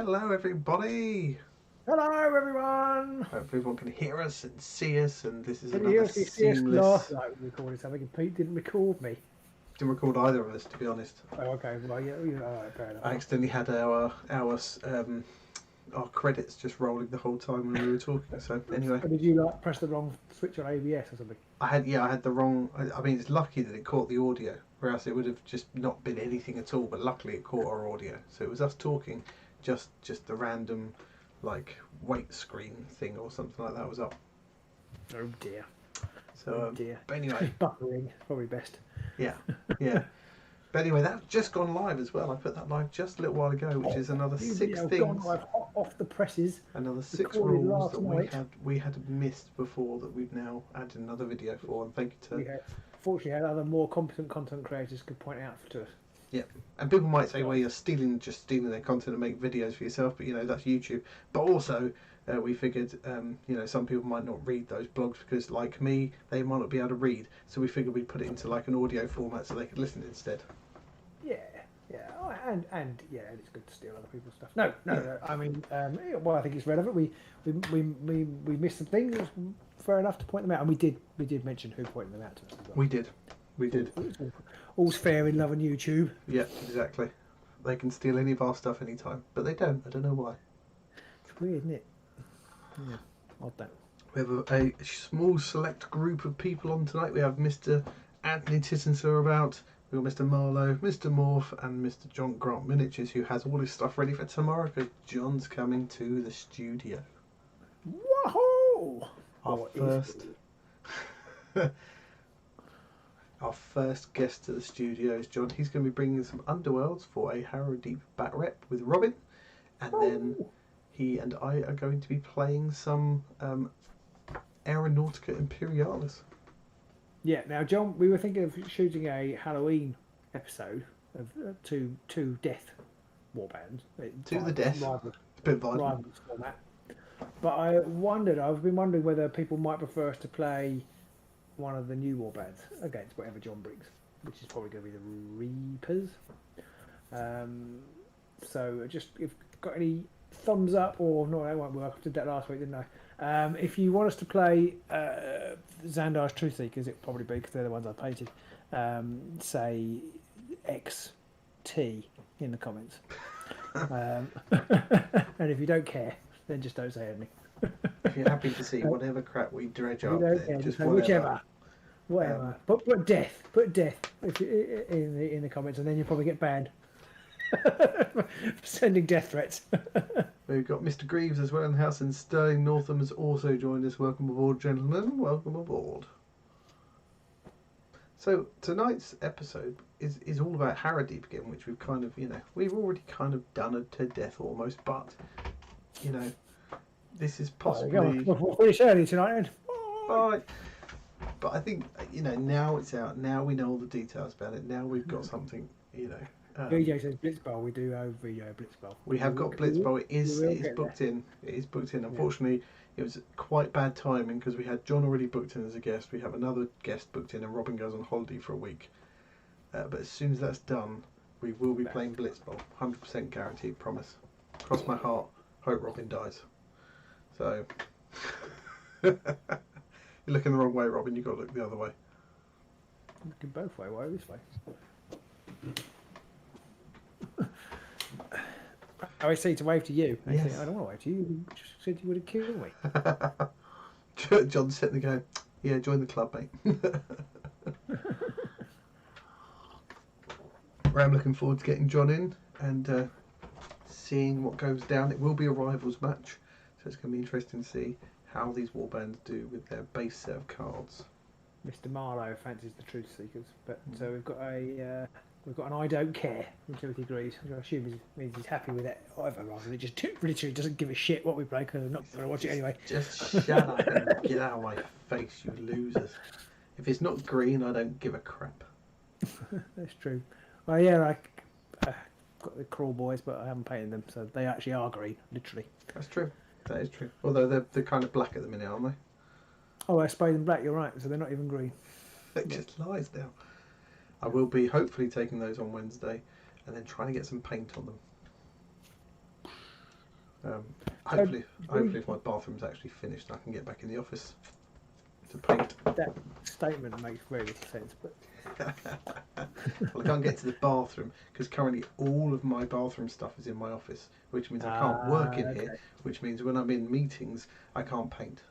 Hello, everybody. Hello, everyone. Hope everyone can hear us and see us, and this is Can you another hear us? seamless. Last night we recorded something, and Pete didn't record me. Didn't record either of us, to be honest. Oh, okay. Well, yeah, all right, fair enough. I accidentally had our credits just rolling the whole time when we were talking. So anyway, Did you press the wrong switch on ABS or something? I had the wrong. I mean, it's lucky that it caught the audio, or else it would have just not been anything at all. But luckily, it caught our audio, so it was us talking. Just the random, like, wait screen thing or something like that was up. Oh dear. So oh dear. But anyway, buffering probably best. Yeah. But anyway, that's just gone live as well. I put that live just a little while ago, which is another 6 things. Gone live off the presses. Another 6 rules that we had missed before that we've now added another video for. And thank you to. Fortunately, had other more competent content creators could point out to us. Yeah, and people might say, well, you're stealing their content and make videos for yourself, but that's YouTube. But also, we figured, some people might not read those blogs because, like me, they might not be able to read. So we figured we'd put it into like an audio format so they could listen instead. Yeah, and it's good to steal other people's stuff. No. I mean, well, I think it's relevant. We missed some things. It was fair enough to point them out, and we did mention who pointed them out to us as well. We did. All's fair in love and YouTube. Yeah, exactly. They can steal any of our stuff anytime, but they don't. I don't know why. It's weird, isn't it? Yeah, odd that. We have a small select group of people on tonight. We have Mr. Anthony Tittenser about. We've got Mr. Marlowe, Mr. Morph, and Mr. John Grant Miniatures, who has all his stuff ready for tomorrow because John's coming to the studio. Woohoo! Our first guest to the studio is John. He's going to be bringing some Underworlds for a Harrowdeep bat rep with Robin, and then he and I are going to be playing some Aeronautica Imperialis. Yeah. Now, John, we were thinking of shooting a Halloween episode of two death warbands. To the death. It's a bit violent. Format. But I've been wondering whether people might prefer us to play one of the new warbands against whatever John brings, which is probably going to be the Reapers. So just if you've got any thumbs up, or no, that won't work. I did that last week, didn't I? If you want us to play Xandar's Truth Seekers, it'll probably be, because they're the ones I painted. Say XT in the comments. And if you don't care, then just don't say anything. If you're happy to see whatever crap we dredge up, then just whatever. Put death if you, in the comments, and then you'll probably get banned. Sending death threats. We've got Mr. Greaves as well in the house, and Sterling Northam has also joined us. Welcome aboard, gentlemen. Welcome aboard. So tonight's episode is all about Harrowdeep again, which we've kind of, we've already kind of done it to death almost, but this is possibly. We'll finish early tonight, then. Bye. But I think now it's out. Now we know all the details about it. Now we've got something. VJ says Blitzball. We do have VJ Blitzball. We have got Blitzball. It is booked in. It is booked in. Unfortunately, it was quite bad timing because we had John already booked in as a guest. We have another guest booked in, and Robin goes on holiday for a week. But as soon as that's done, we will be playing Blitzball. 100% guaranteed. Promise. Cross my heart. Hope Robin dies. So you're looking the wrong way, Robin. You've got to look the other way. I'm looking both ways. Why this way? I see to wave to you. Yes. I don't want to wave to you. You just said you would have killed me. John's sitting there going, yeah, join the club, mate. I'm looking forward to getting John in and seeing what goes down. It will be a rivals match, so it's going to be interesting to see how these warbands do with their base set of cards. Mr. Marlowe fancies the Truth Seekers, but we've got an I don't care, which he agrees. Which I assume means he's happy with it. Either rather than just literally doesn't give a shit what we play because I'm not going to watch it anyway. Just shut up and get out of my face, you losers. If it's not green, I don't give a crap. That's true. Well, yeah, I've got the Crawl Boys, but I haven't painted them, so they actually are green, literally. That's true. That is true. Although they're kind of black at the minute, aren't they? Oh, I sprayed them black. You're right. So they're not even green. It just lies now. I will be hopefully taking those on Wednesday, and then trying to get some paint on them. Hopefully, if my bathroom's actually finished, I can get back in the office to paint. That statement makes very little sense, but Well, I can't get to the bathroom because currently all of my bathroom stuff is in my office, which means I can't work in here, which means when I'm in meetings, I can't paint.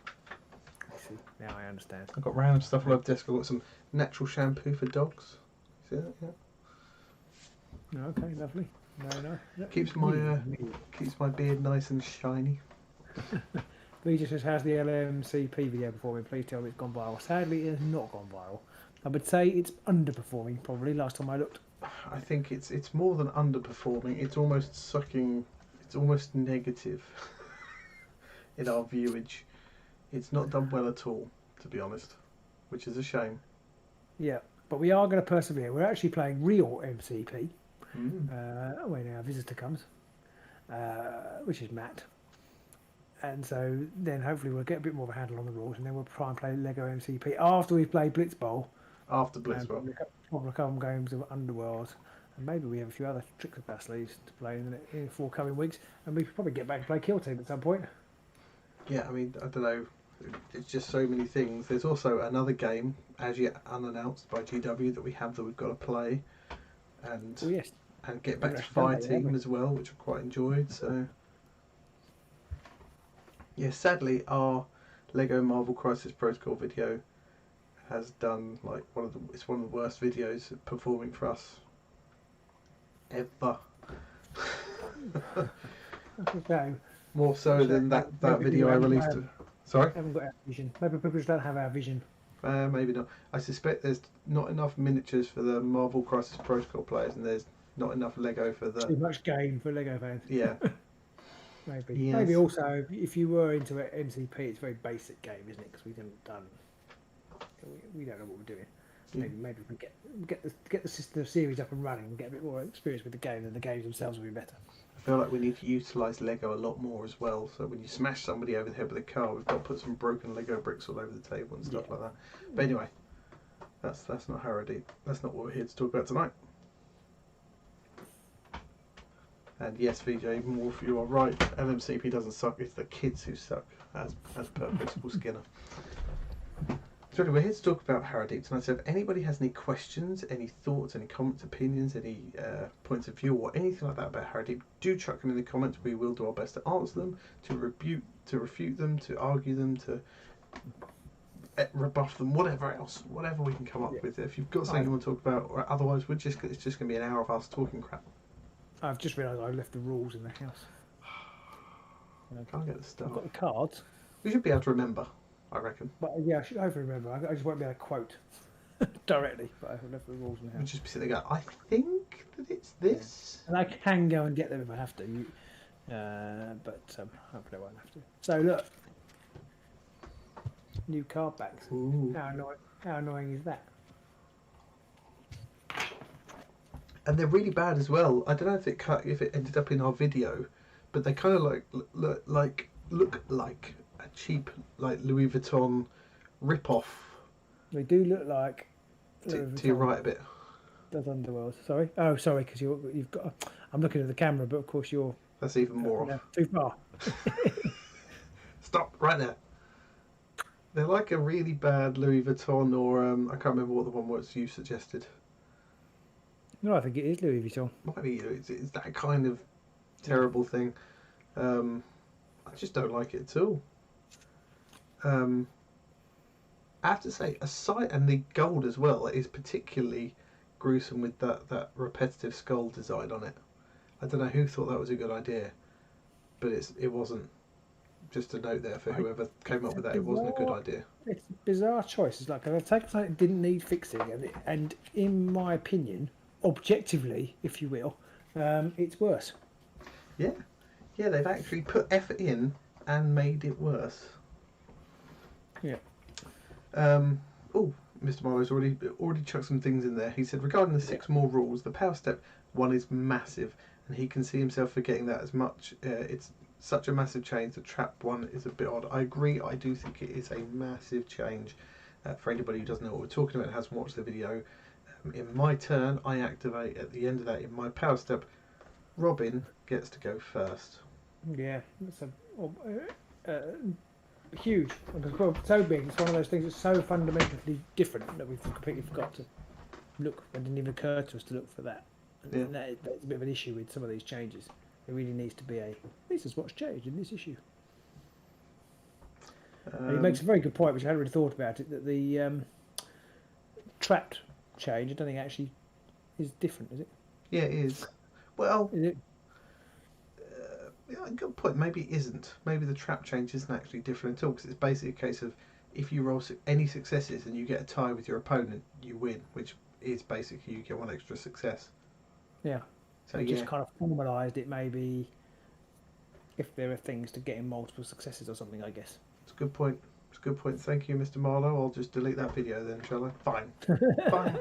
I see. Now I understand. I've got random stuff all over the desk. I've got some natural shampoo for dogs. See that? Yeah. Okay, lovely. No. Keeps my beard nice and shiny. Regis says, how's the LMCP video performing? Please tell me it's gone viral. Sadly, it has not gone viral. I would say it's underperforming, probably, last time I looked. I think it's more than underperforming. It's almost sucking. It's almost negative in our viewage. It's not done well at all, to be honest, which is a shame. Yeah, but we are going to persevere. We're actually playing real MCP when our visitor comes, which is Matt. And so then hopefully we'll get a bit more of a handle on the rules, and then we'll try and play Lego MCP after we've played Blitz Bowl. After Blitz Bowl. Probably a couple of games of Underworld, and maybe we have a few other tricks up our sleeves to play in the forthcoming weeks, and we could probably get back to play Kill Team at some point. Yeah, I mean, I don't know. It's just so many things. There's also another game, as yet unannounced by GW, that we've got to play, and and get back to fighting as well, which I quite enjoyed. So. Yeah, sadly, our Lego Marvel Crisis Protocol video has done like one of the worst videos performing for us ever. Okay. More so than that video I released. Sorry? I haven't got our vision. Maybe people just don't have our vision. Maybe not. I suspect there's not enough miniatures for the Marvel Crisis Protocol players, and there's not enough Lego for the. Too much game for Lego fans. Yeah. Maybe. Yes. Maybe also, if you were into it, MCP, it's a very basic game, isn't it? Because we don't know what we're doing. Yeah. Maybe we get the system of series up and running and get a bit more experience with the game, and the games themselves will be better. I feel like we need to utilise Lego a lot more as well. So when you smash somebody over the head with a car, we've got to put some broken Lego bricks all over the table and stuff like that. But anyway, that's not Harrowdeep. That's not what we're here to talk about tonight. And yes, VJ, Morph, you are right. LMCP doesn't suck. It's the kids who suck, as per Principal Skinner. So anyway, we're here to talk about Harrowdeep tonight. So if anybody has any questions, any thoughts, any comments, opinions, any points of view, or anything like that about Harrowdeep, do chuck them in the comments. We will do our best to answer them, to refute them, to argue them, to rebuff them, whatever we can come up with. If you've got something you want to talk about, or otherwise it's just going to be an hour of us talking crap. I've just realised I left the rules in the house. I can't get the stuff. I've got the cards. We should be able to remember, I reckon. But yeah, I should hopefully remember. I just won't be able to quote directly, but I've left the rules in the We'll house. just be sitting there going, I think that it's this. And I can go and get them if I have to. But hopefully I won't have to. So look. New card backs. Ooh. How annoying is that? And they're really bad as well. I don't know if it ended up in our video, but they kind of look like a cheap Louis Vuitton rip-off. They do look like. To your right a bit. Does Underworld? Sorry. Oh, sorry, because you've got. I'm looking at the camera, but of course you're. That's even more off. Too far. Stop right there. They're like a really bad Louis Vuitton, or I can't remember what the one was you suggested. No, I think it is Louis Vuitton. Might be. It's that kind of terrible thing. I just don't like it at all. I have to say, and the gold as well is particularly gruesome with that repetitive skull design on it. I don't know who thought that was a good idea, but it wasn't. Just a note there for whoever came up with that, it wasn't a good idea. It's a bizarre choice. It's like they've taken something that didn't need fixing, and in my opinion, objectively, if you will, it's worse. Yeah, they've actually put effort in and made it worse. Yeah. Oh, Mr. Marlowe's already chucked some things in there. He said regarding the 6 more rules, the power step one is massive, and he can see himself forgetting that as much. It's such a massive change. The trap one is a bit odd. I agree. I do think it is a massive change. For anybody who doesn't know what we're talking about and hasn't watched the video, in my turn, I activate at the end of that in my power step Robin gets to go first. Yeah, it's huge. Because so big, it's one of those things that's so fundamentally different that we've completely forgot to look. It didn't even occur to us to look for that. Yeah. And that's a bit of an issue with some of these changes. There really needs to be this is what's changed in this issue. And he makes a very good point, which I hadn't really thought about it, that the trapped change, I don't think actually is different, is it? Yeah, it is. Well, Is it? Yeah, good point. Maybe it isn't. Maybe the trap change isn't actually different at all, because it's basically a case of if you roll any successes and you get a tie with your opponent, you win, which is basically you get one extra success. Yeah. So it just kind of formalised it, maybe if there are things to getting multiple successes or something, I guess. It's a good point. It's a good point. Thank you, Mr. Marlowe. I'll just delete that video then, shall I? Fine. Fine.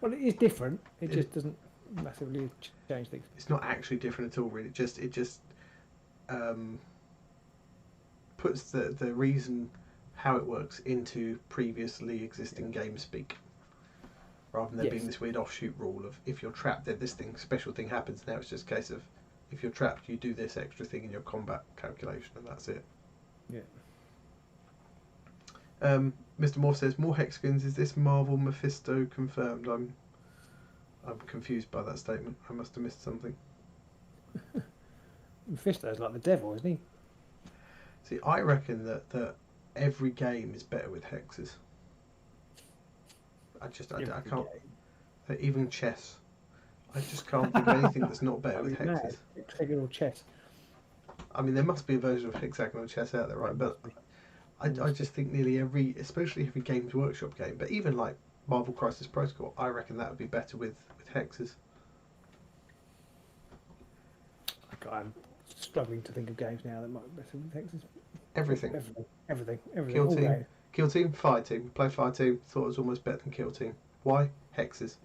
Well, it is different. It just doesn't massively change things. It's not actually different at all, really. It just puts the reason how it works into previously existing game speak, rather than there being this weird offshoot rule of if you're trapped, then this special thing happens. Now it's just a case of if you're trapped, you do this extra thing in your combat calculation, and that's it. Yeah. Mr. Moore says more hexagons. Is this Marvel Mephisto confirmed? I'm confused by that statement. I must have missed something. Mephisto's like the devil, isn't he? See, I reckon that every game is better with hexes. I can't. Even chess. I just can't think of anything that's not better with hexes. Hexagonal chess. I mean, there must be a version of hexagonal chess out there, right? But I just think nearly every, especially every Games Workshop game, but even like Marvel Crisis Protocol, I reckon that would be better with hexes. I'm struggling to think of games now that might be better with hexes. Everything. Everything. Kill team, fire team. Play fire team. Thought it was almost better than kill team. Why? Hexes.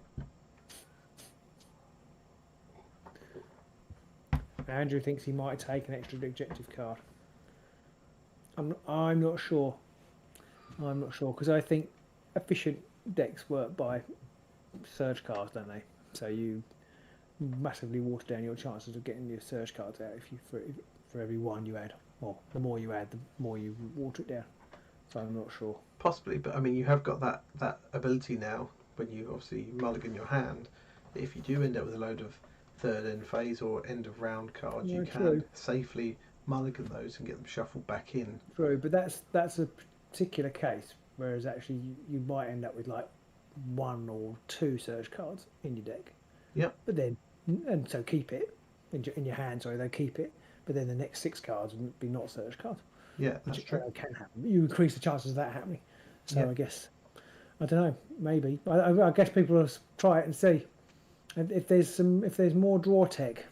Andrew thinks he might take an extra objective card. I'm not sure. I'm not sure because I think efficient decks work by surge cards, don't they? So you massively water down your chances of getting your surge cards out if you for every one you add. Well, the more you add, the more you water it down. So I'm not sure. Possibly, but I mean, you have got that ability now when you obviously mulligan your hand. If you do end up with a load of third end phase or end of round cards, you can safely mulligan those and get them shuffled back in. True, but that's a particular case. Whereas actually, you might end up with like one or two surge cards in your deck. Yep. But then, and so keep it in your hand. Sorry, they keep it. But then the next 6 cards would be not surge cards. Yeah, that's true. Can happen. You increase the chances of that happening. So I guess, I don't know. Maybe I guess people will try it and see. And if there's more draw tech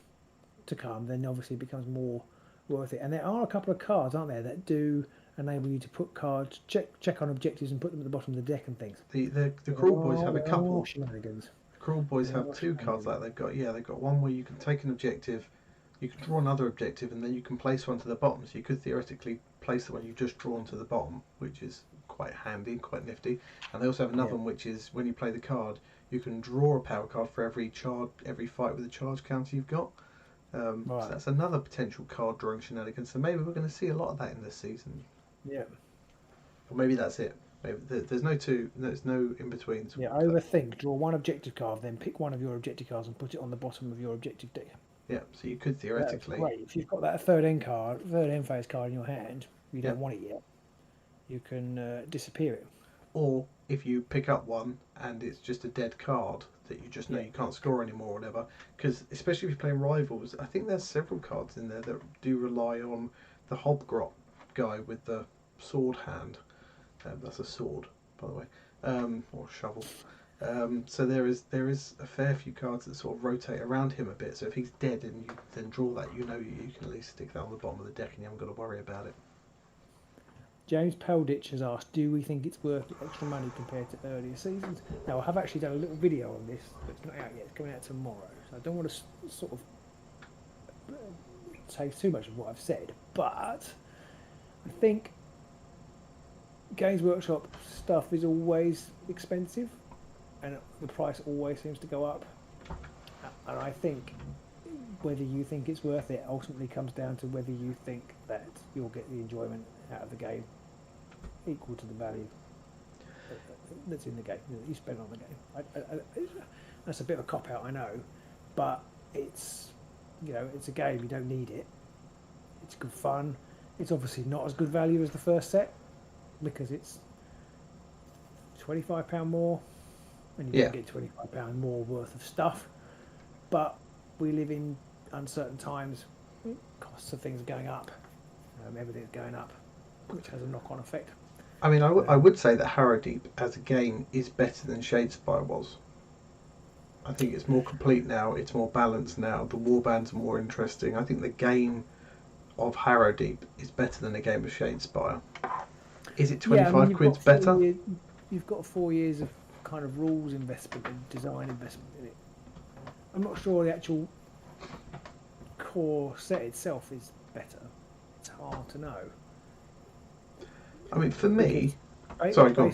to come, then obviously it becomes more worth it. And there are a couple of cards, aren't there, that do enable you to put cards, check on objectives and put them at the bottom of the deck and things. The Cruel Boys have a couple. Shenanigans. The Cruel Boys have 2 cards like they've got one where you can take an objective, you can draw another objective, and then you can place one to the bottom. So you could theoretically place the one you've just drawn to the bottom, which is quite handy and quite nifty. And they also have another one which is when you play the card, you can draw a power card for every fight with a charge counter you've got. So that's another potential card drawing shenanigans. So maybe we're going to see a lot of that in this season. Yeah. Or maybe that's it. Maybe there's no in betweens. Yeah, overthink. Draw one objective card, then pick one of your objective cards and put it on the bottom of your objective deck. Yeah, so you could theoretically. That's great. If you've got that third end phase card in your hand, you don't want it yet. You can disappear it. Or if you pick up one and it's just a dead card that you just know you can't score anymore or whatever, because especially if you're playing Rivals, I think there's several cards in there that do rely on the Hobgrot guy with the sword hand. That's a sword, by the way, or shovel. So there is a fair few cards that sort of rotate around him a bit. So if he's dead and you then draw that, you can at least stick that on the bottom of the deck and you haven't got to worry about it. James Pelditch has asked, do we think it's worth the extra money compared to earlier seasons? Now, I have actually done a little video on this, but it's not out yet. It's coming out tomorrow. So I don't want to sort of say too much of what I've said, but I think Games Workshop stuff is always expensive and the price always seems to go up. And I think whether you think it's worth it ultimately comes down to whether you think that you'll get the enjoyment out of the game equal to the value that's in the game that you spend on the game. That's a bit of a cop out, I know, but it's it's a game. You don't need it. It's good fun. It's obviously not as good value as the first set because it's £25 more, and you don't get £25 more worth of stuff. But we live in uncertain times. Costs of things are going up. Everything's going up, which has a knock-on effect. I mean, I would say that Harrowdeep as a game is better than Shadespire was. I think it's more complete now. It's more balanced now. The warbands are more interesting. I think the game of Harrowdeep is better than the game of Shadespire. Is it 25 quid better? You've got 4 years of kind of rules investment and design investment in it. I'm not sure the actual core set itself is better. It's hard to know. I mean, for me... Sorry, go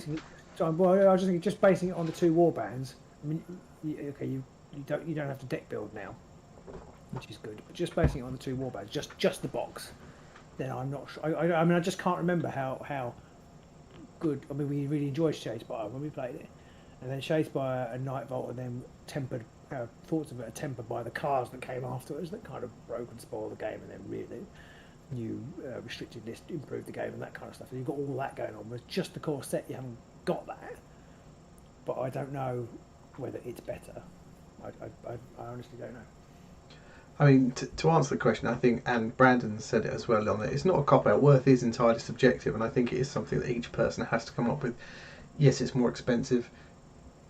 on. Well, I was just basing it on the 2 warbands. I mean, you don't have to deck build now, which is good. But just basing it on the 2 warbands, just the box, then I'm not sure. I mean, I just can't remember how good. I mean, we really enjoyed Shadespire when we played it, and then Shadespire and Nightvault, and then tempered. Thoughts of it are tempered by the cards that came afterwards that kind of broke and spoiled the game, and then really new restricted list improved the game and that kind of stuff. So you've got all that going on. Whereas just the core set, you haven't got that. But I don't know whether it's better. I honestly don't know. I mean, to answer the question, I think, and Brandon said it as well on it, it's not a cop-out. Worth is entirely subjective, and I think it is something that each person has to come up with. Yes, it's more expensive.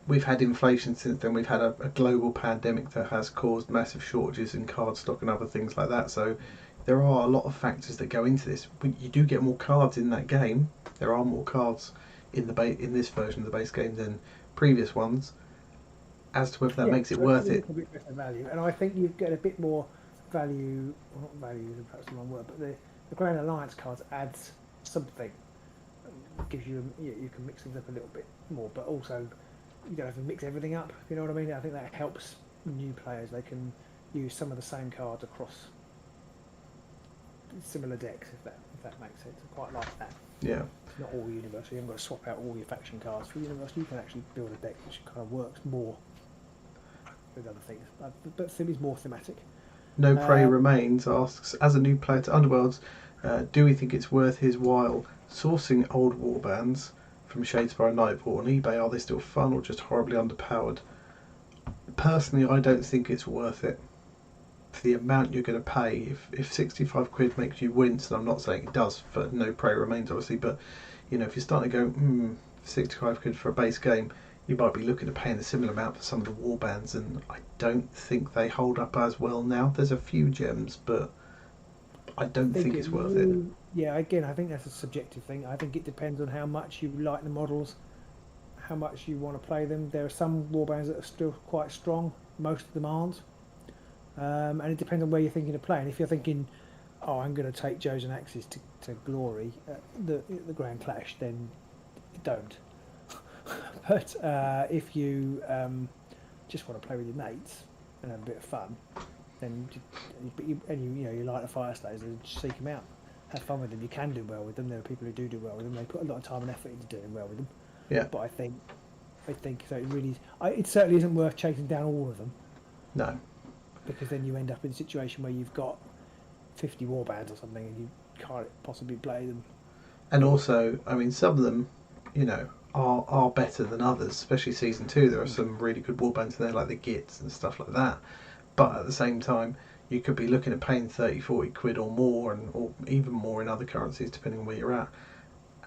We've had inflation since then. We've had a global pandemic that has caused massive shortages in card stock and other things like that. So there are a lot of factors that go into this. You do get more cards in that game. There are more cards in in this version of the base game than previous ones. As to whether that makes it worth it. A bit better value, and I think you get a bit more value. Well, not value is perhaps the wrong word, but the Grand Alliance cards adds something. It gives you can mix things up a little bit more, but also you don't have to mix everything up. If you know what I mean? I think that helps new players. They can use some of the same cards across similar decks, if that makes sense. I quite like that. Yeah. It's not all universal. You haven't got to swap out all your faction cards for universal. You can actually build a deck which kind of works more with other things, but is more thematic. No Prey Remains asks, as a new player to Underworlds, do we think it's worth his while sourcing old warbands from Shadespire and Nightvault on eBay? Are they still fun or just horribly underpowered? Personally, I don't think it's worth it for the amount you're going to pay. If 65 quid makes you wince, and I'm not saying it does for No Prey Remains obviously, but if you're starting to go 65 quid for a base game, you might be looking at paying a similar amount for some of the warbands, and I don't think they hold up as well now. There's a few gems, but I don't think it's worth it. Yeah, again, I think that's a subjective thing. I think it depends on how much you like the models, how much you want to play them. There are some warbands that are still quite strong, most of them aren't. And it depends on where you're thinking of playing. If you're thinking, I'm going to take Joes and Axes to glory at the Grand Clash, then don't. But if you just want to play with your mates and have a bit of fun, then you like the Fire Slayers, then just seek them out, have fun with them. You can do well with them. There are people who do well with them. They put a lot of time and effort into doing well with them. Yeah. But I think so. It certainly isn't worth chasing down all of them. No. Because then you end up in a situation where you've got 50 warbands or something, and you can't possibly play them. And also, I mean, some of them, are better than others, especially Season 2. There are some really good warbands in there, like the Gits and stuff like that. But at the same time, you could be looking at paying 30, 40 quid or more, or even more in other currencies, depending on where you're at.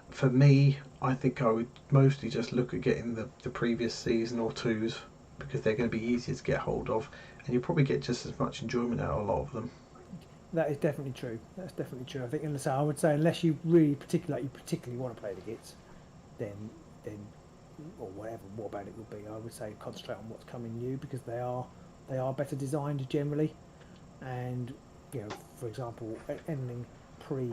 For me, I think I would mostly just look at getting the previous season or twos, because they're going to be easier to get hold of, and you'll probably get just as much enjoyment out of a lot of them. That is definitely true. That's definitely true. I think, I would say, unless you really particularly want to play the Gits, then or whatever warband it would be, I would say concentrate on what's coming new, because they are better designed generally, and for example, anything pre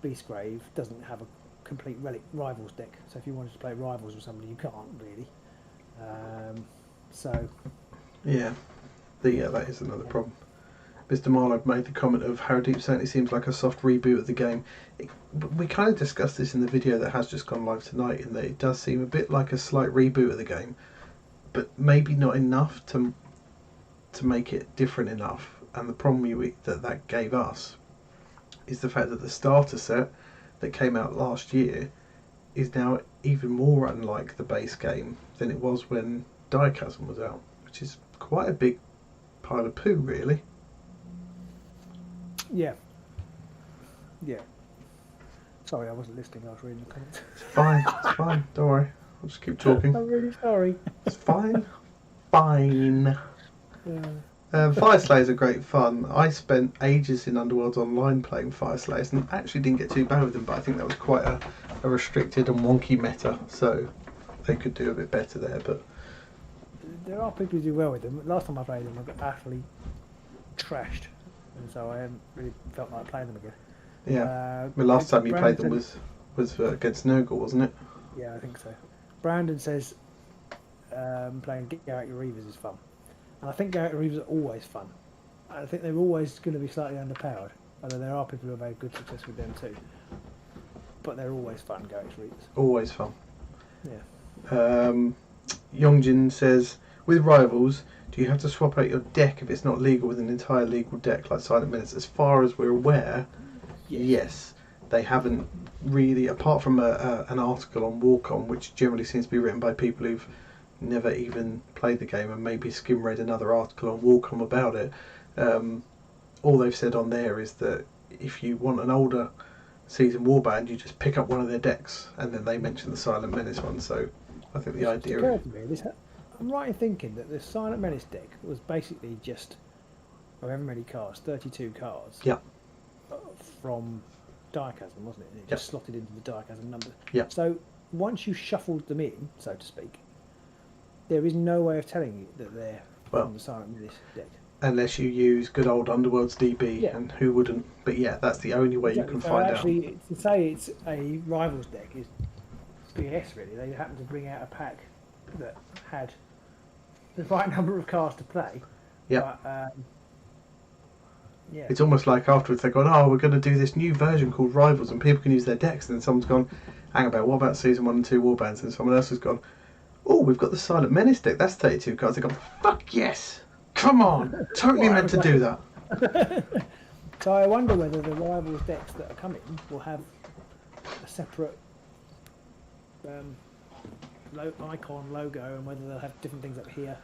Beastgrave doesn't have a complete Relic Rivals deck. So if you wanted to play Rivals with somebody, you can't really. So yeah, that is another problem. Mr. Marlowe made the comment of Harrowdeep certainly seems like a soft reboot of the game. We kind of discussed this in the video that has just gone live tonight, in that it does seem a bit like a slight reboot of the game, but maybe not enough to make it different enough. And the problem that gave us is the fact that the starter set that came out last year is now even more unlike the base game than it was when Chasm was out, which is quite a big pile of poo, really. Yeah. Sorry, I wasn't listening. I was reading the comments. It's fine. Don't worry. I'll just keep talking. I'm really sorry. It's fine. Yeah. Fire Slayers are great fun. I spent ages in Underworlds Online playing Fire Slayers and actually didn't get too bad with them, but I think that was quite a restricted and wonky meta, so they could do a bit better there. But there are people who do well with them. Last time I played them, I got utterly trashed, and so I haven't really felt like playing them again. Yeah, the last time you played them was against Nurgle, wasn't it? Yeah, I think so. Brandon says playing Garrett Reavers is fun. And I think Garrett Reavers are always fun. I think they're always going to be slightly underpowered, although there are people who have had good success with them too. But they're always fun, Garrett Reavers. Always fun. Yeah. Yongjin says, with Rivals, do you have to swap out your deck if it's not legal with an entire legal deck like Silent Menace? As far as we're aware, yes. They haven't really, apart from an article on Warcom, which generally seems to be written by people who've never even played the game and maybe skim read another article on Warcom about it. All they've said on there is that if you want an older season warband, you just pick up one of their decks, and then they mention the Silent Menace one. So I think the idea. I'm right in thinking that the Silent Menace deck was basically just however many cards, 32 cards. Yeah. From Chasm, wasn't it? It just slotted into the Chasm numbers. Yeah. So once you shuffled them in, so to speak, there is no way of telling you that they're from the Silent Menace deck. Unless you use good old Underworld's DB, and who wouldn't? But yeah, that's the only way you can find out. To say it's a Rivals deck is BS, really. They happened to bring out a pack that had the right number of cards to play. Yeah. But, yeah. It's almost like afterwards they've gone, oh, we're going to do this new version called Rivals, and people can use their decks. And then someone's gone, hang about, what about Season 1 and 2 Warbands? And someone else has gone, oh, we've got the Silent Menace deck, that's 32 cards. They've gone, fuck yes! Come on! Totally meant to do that. So I wonder whether the Rivals decks that are coming will have a separate icon, logo, and whether they'll have different things up here.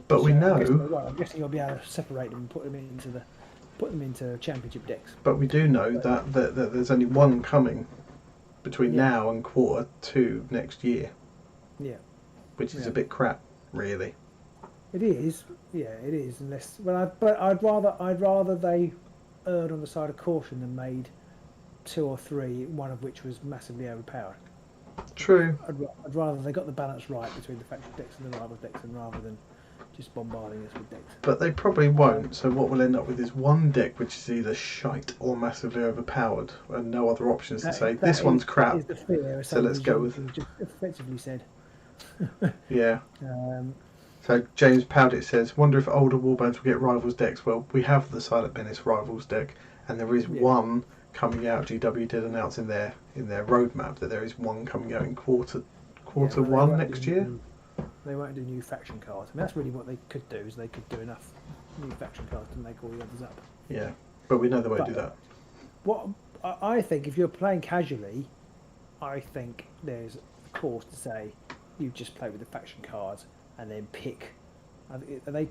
But we know... I'm guessing you'll be able to separate them and put them into Championship decks. But we do know that there's only one coming between now and Q2 next year. Yeah. Which is a bit crap, really. It is, it is. But I'd rather they erred on the side of caution than made 2 or 3, one of which was massively overpowered. True. I'd rather they got the balance right between the faction decks and the Rivals decks, and rather than just bombarding us with decks. But they probably won't. So what we'll end up with is one deck which is either shite or massively overpowered, and no other options to say this one's crap. That is the fear. So let's go with. Just effectively said. Yeah. So James Powditt says, wonder if older warbands will get Rivals decks. Well, we have the Silent Menace Rivals deck, and there is one coming out. GW did announce in their roadmap that there is one coming out in quarter one next year. They won't do new faction cards. I mean, that's really what they could do, is they could do enough new faction cards to make all the others up. Yeah, but we know they won't do that. What I think, if you're playing casually, I think there's a course to say you just play with the faction cards and then pick. They're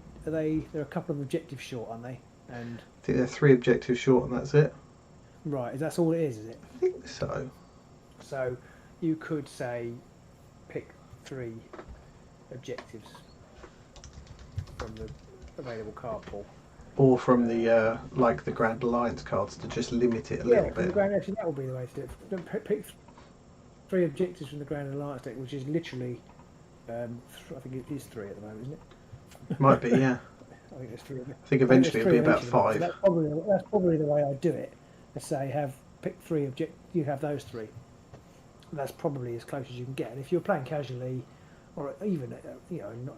a couple of objectives short, aren't they? And I think they're 3 objectives short, and that's it. Right, that's all it is it? I think so. So you could say pick 3 objectives from the available card pool, or from the the Grand Alliance cards, to just limit it a little bit. Actually, that would be the way to do it. Pick 3 objectives from the Grand Alliance deck, which is literally, I think it is 3 at the moment, isn't it? Might be, yeah. I think there's 3. I think eventually it'll be about 5. So that's probably the way I'd do it. Let's say pick 3 objectives. You have those 3. That's probably as close as you can get. And if you're playing casually, or even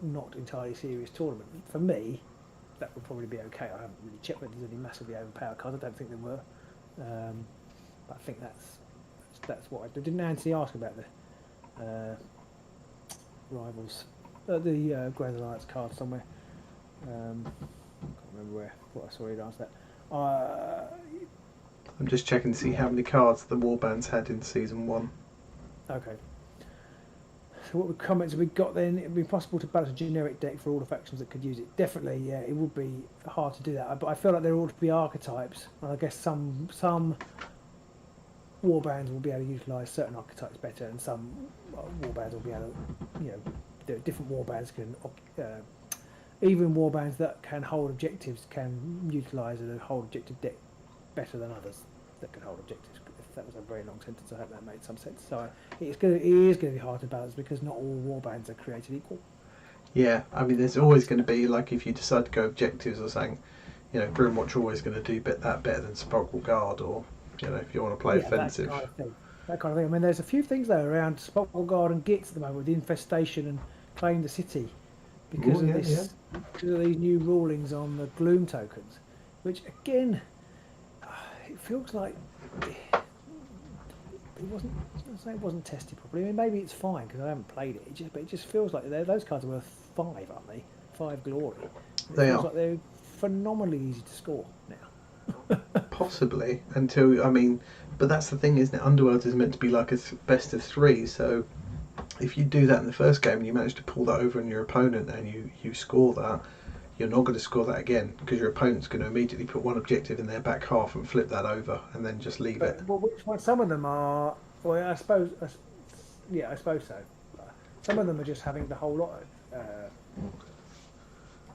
not entirely serious tournament, for me, that would probably be okay. I haven't really checked whether there's any massively overpowered cards. I don't think there were, but I think that's what I did. Didn't Nancy ask about the rivals, the Grand Alliance card somewhere? I can't remember what I saw he'd asked that. I'm just checking to see how many cards the warbands had in season 1. Okay. So what comments have we got then? It would be possible to balance a generic deck for all the factions that could use it. Definitely, yeah, it would be hard to do that. But I feel like there ought to be archetypes. And I guess some warbands will be able to utilise certain archetypes better, and some warbands will be able to, different warbands can, even warbands that can hold objectives can utilise a hold objective deck better than others that can hold objectives. If that was a very long sentence, I hope that made some sense. So it is going to be hard to balance because not all warbands are created equal. Yeah, I mean, there's always going to be, like, if you decide to go objectives or something, Grimwatch always going to do that better than Sepulchral Guard, or if you want to play offensive. That kind of thing. I mean, there's a few things though around Sepulchral Guard and Gits at the moment with the infestation and claim the city because of these new rulings on the Gloom tokens, which again, it feels like it wasn't tested properly. I mean, maybe it's fine because I haven't played it. But it just feels like those cards are worth 5, aren't they? 5 glory. They feels are. like they're phenomenally easy to score now. Possibly but that's the thing, isn't it? Underworld is meant to be like a best of 3, so if you do that in the first game and you manage to pull that over on your opponent and you score that, you're not going to score that again because your opponent's going to immediately put one objective in their back half and flip that over and then just leave it. Well, which one? Some of them are. Well, I suppose so. Some of them are just having the whole lot.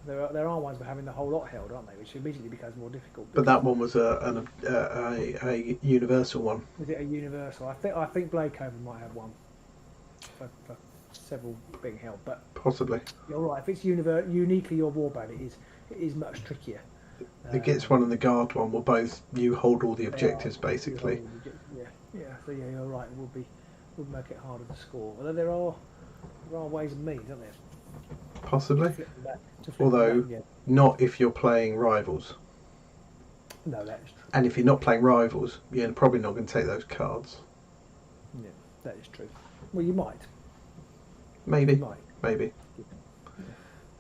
There are ones for having the whole lot held, aren't they? Which immediately becomes more difficult. But that one was a universal one. Was it a universal? I think Blade Coven might have one for several being held, but possibly. You're right. If it's uniquely your warband, it is much trickier. The Gits one and the Guard one will both hold all the objectives basically. So you're right. It would make it harder to score. Although there are ways and means, aren't there? Possibly. Although not if you're playing rivals. No, that is true. And if you're not playing rivals, you're probably not going to take those cards. Yeah, that is true. Well, you might. Maybe. Mr.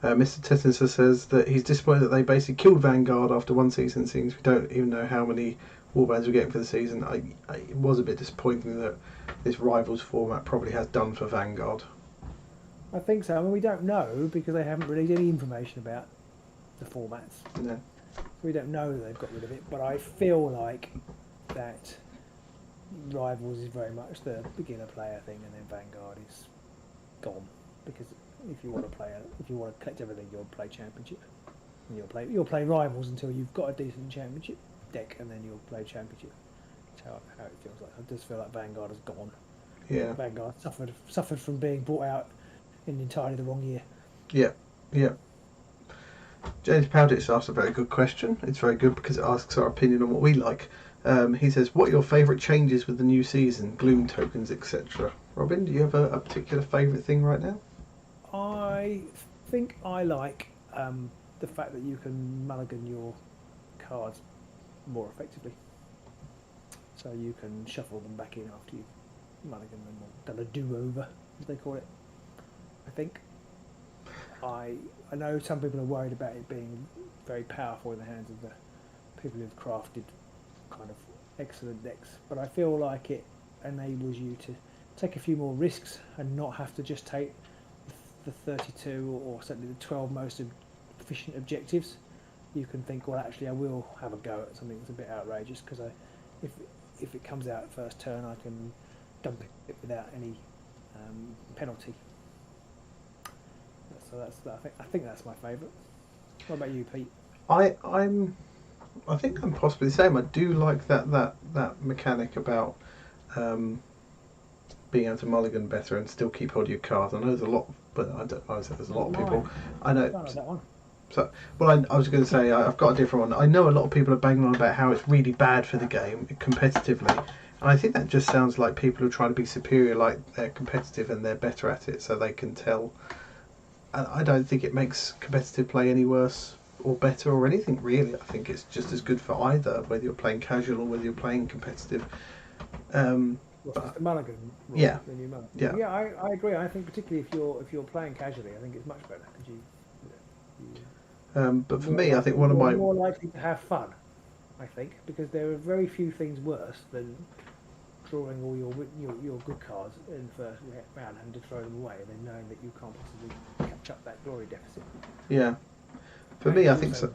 Tettenser says that he's disappointed that they basically killed Vanguard after one season, since we don't even know how many warbands we're getting for the season. It was a bit disappointing that this Rivals format probably has done for Vanguard. I think so. I mean, we don't know because they haven't released any information about the formats. No. So we don't know that they've got rid of it, but I feel like that Rivals is very much the beginner player thing, and then Vanguard is gone, because if you want to collect everything, you'll play Championship. And you'll play Rivals until you've got a decent Championship deck, and then you'll play Championship. That's how it feels like. I just feel like Vanguard has gone. Yeah. Vanguard suffered from being brought out in entirely the wrong year. Yeah. James Powditch asked a very good question. It's very good because it asks our opinion on what we like. He says, what are your favourite changes with the new season, Gloom tokens, etc.? Robin, do you have a particular favourite thing right now? I think I like the fact that you can mulligan your cards more effectively. So you can shuffle them back in after you've mulligan them, or done a do-over, as they call it. I think. I know some people are worried about it being very powerful in the hands of the people who've crafted kind of excellent decks, but I feel like it enables you to take a few more risks and not have to just take the 32 or certainly the 12 most efficient objectives. You can think, well, actually I will have a go at something that's a bit outrageous, because if it comes out first turn, I can dump it without any penalty. So I think that's my favourite. What about you, Pete? I think I'm possibly the same. I do like that mechanic about being able to mulligan better and still keep hold of your cards. I know there's a lot, but I don't know. There's a lot of people. I know. That one. So, well, I was going to say I've got a different one. I know a lot of people are banging on about how it's really bad for the game competitively, and I think that just sounds like people who are trying to be superior, like they're competitive and they're better at it, so they can tell. I don't think it makes competitive play any worse or better or anything really. I think it's just as good for either, whether you're playing casual or whether you're playing competitive. It's the Mulligan rule, yeah, the new Mulligan. yeah, yeah. I agree. I think particularly if you're playing casually, I think it's much better because but for me, I think one of my more likely to have fun. I think because there are very few things worse than drawing all your good cards in the first round and to throw them away, and then knowing that you can't possibly catch up that glory deficit. Yeah, for me, I think so.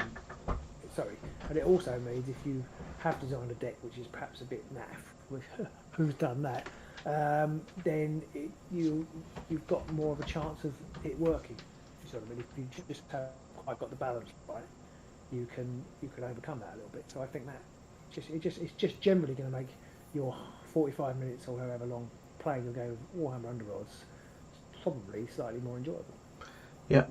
Sorry, and it also means if you have designed a deck which is perhaps a bit naff, which who's done that, then you've got more of a chance of it working. Sort of, if you just have quite got the balance right, you can overcome that a little bit. So I think that it's just generally going to make your 45 minutes or however long playing a game of Warhammer Underworlds probably slightly more enjoyable. Yeah,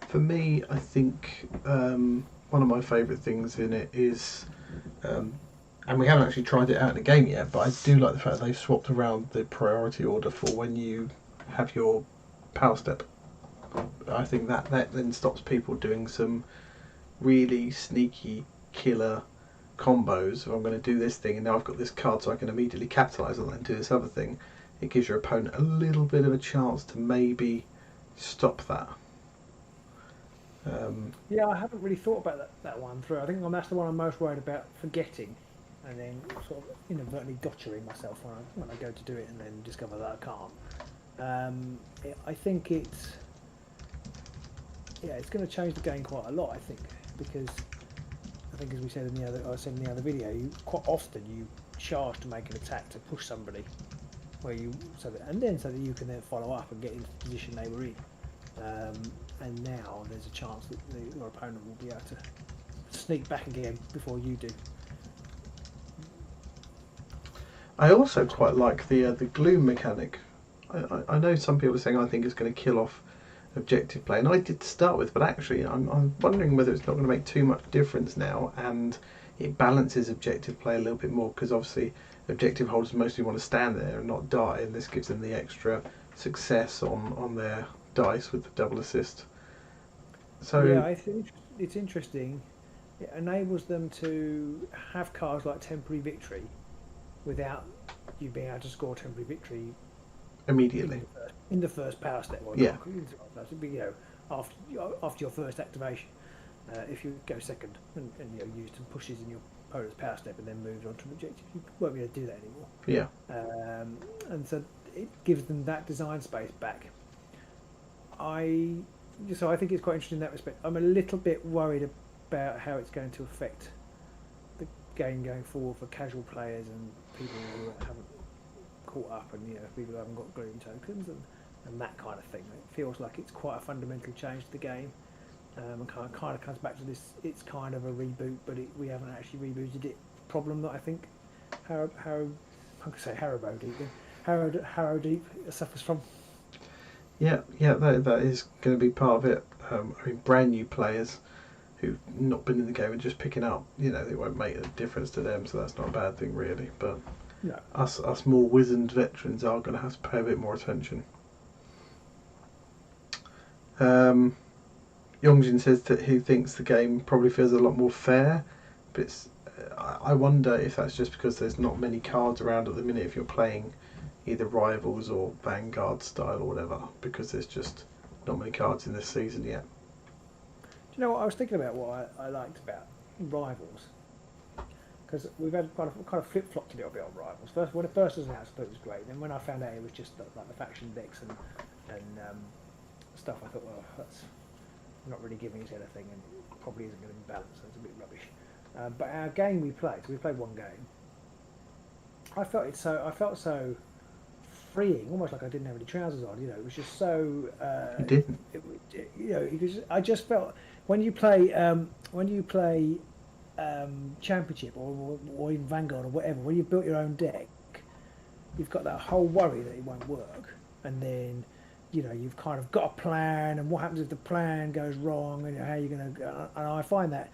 for me, I think one of my favourite things in it is, and we haven't actually tried it out in the game yet, but I do like the fact they've swapped around the priority order for when you have your power step. I think that then stops people doing some really sneaky killer combos. If I'm going to do this thing and now I've got this card so I can immediately capitalise on that and do this other thing, it gives your opponent a little bit of a chance to maybe stop that. Yeah, I haven't really thought about that one through. I think that's the one I'm most worried about forgetting and then sort of inadvertently dodgering myself when I go to do it and then discover that I can't. I think it's going to change the game quite a lot, I think, because I think as we said in the other video, quite often you charge to make an attack to push somebody so that you can then follow up and get into the position they were in. And now there's a chance that your opponent will be able to sneak back again before you do. I also quite like the gloom mechanic. I know some people are saying I think it's going to kill off objective play, and I did to start with, but actually I'm wondering whether it's not going to make too much difference now, and it balances objective play a little bit more, because obviously objective holders mostly want to stand there and not die, and this gives them the extra success on their dice with the double assist. So yeah, I think it's interesting. It enables them to have cards like temporary victory without you being able to score temporary victory immediately in the first power step. Or yeah. After your first activation, if you go second and use some pushes in your opponent's power step and then moved on to an objective, you won't be able to do that anymore. Yeah. And so it gives them that design space back. So I think it's quite interesting in that respect. I'm a little bit worried about how it's going to affect the game going forward for casual players and people who haven't caught up, and people who haven't got gloom tokens and that kind of thing. It feels like it's quite a fundamental change to the game, and kind of comes back to this. It's kind of a reboot, but we haven't actually rebooted it. Problem that I think Harrowdeep suffers from. Yeah, that is going to be part of it. I mean, brand new players who've not been in the game and just picking up, it won't make a difference to them, so that's not a bad thing really. But no. Us more wizened veterans are going to have to pay a bit more attention. Yongjin says that he thinks the game probably feels a lot more fair, but I wonder if that's just because there's not many cards around at the minute if you're playing either Rivals or Vanguard style or whatever, because there's just not many cards in this season yet. Do you know what I was thinking about? What I liked about Rivals, because we've had kind of flip-flopped a little bit on Rivals. First, when it first was announced, I thought it was great. Then when I found out it was just like the faction decks and stuff, I thought, well, that's not really giving us anything, and it probably isn't going to be balanced, so it's a bit rubbish. But our game we played one game. I felt so freeing, almost like I didn't have any trousers on. It was just so. You didn't. I just felt when you play Championship or even Vanguard or whatever, when you've built your own deck, you've got that whole worry that it won't work, and then you've kind of got a plan, and what happens if the plan goes wrong, and how you're going to. And I find that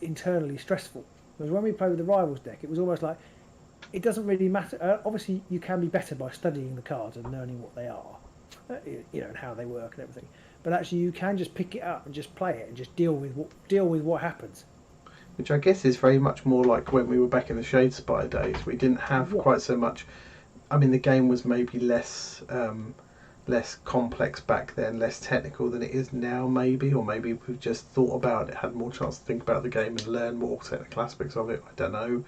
internally stressful. Whereas when we played with the Rivals deck, it was almost like. It doesn't really matter. Obviously, you can be better by studying the cards and learning what they are, and how they work and everything. but actually you can just pick it up and just play it and just deal with what happens. Which I guess is very much more like when we were back in the Shadespire days. We didn't have quite so much. I mean, the game was maybe less complex back then, less technical than it is now, maybe, or maybe we've just thought about it, had more chance to think about the game and learn more technical aspects of it. I don't know,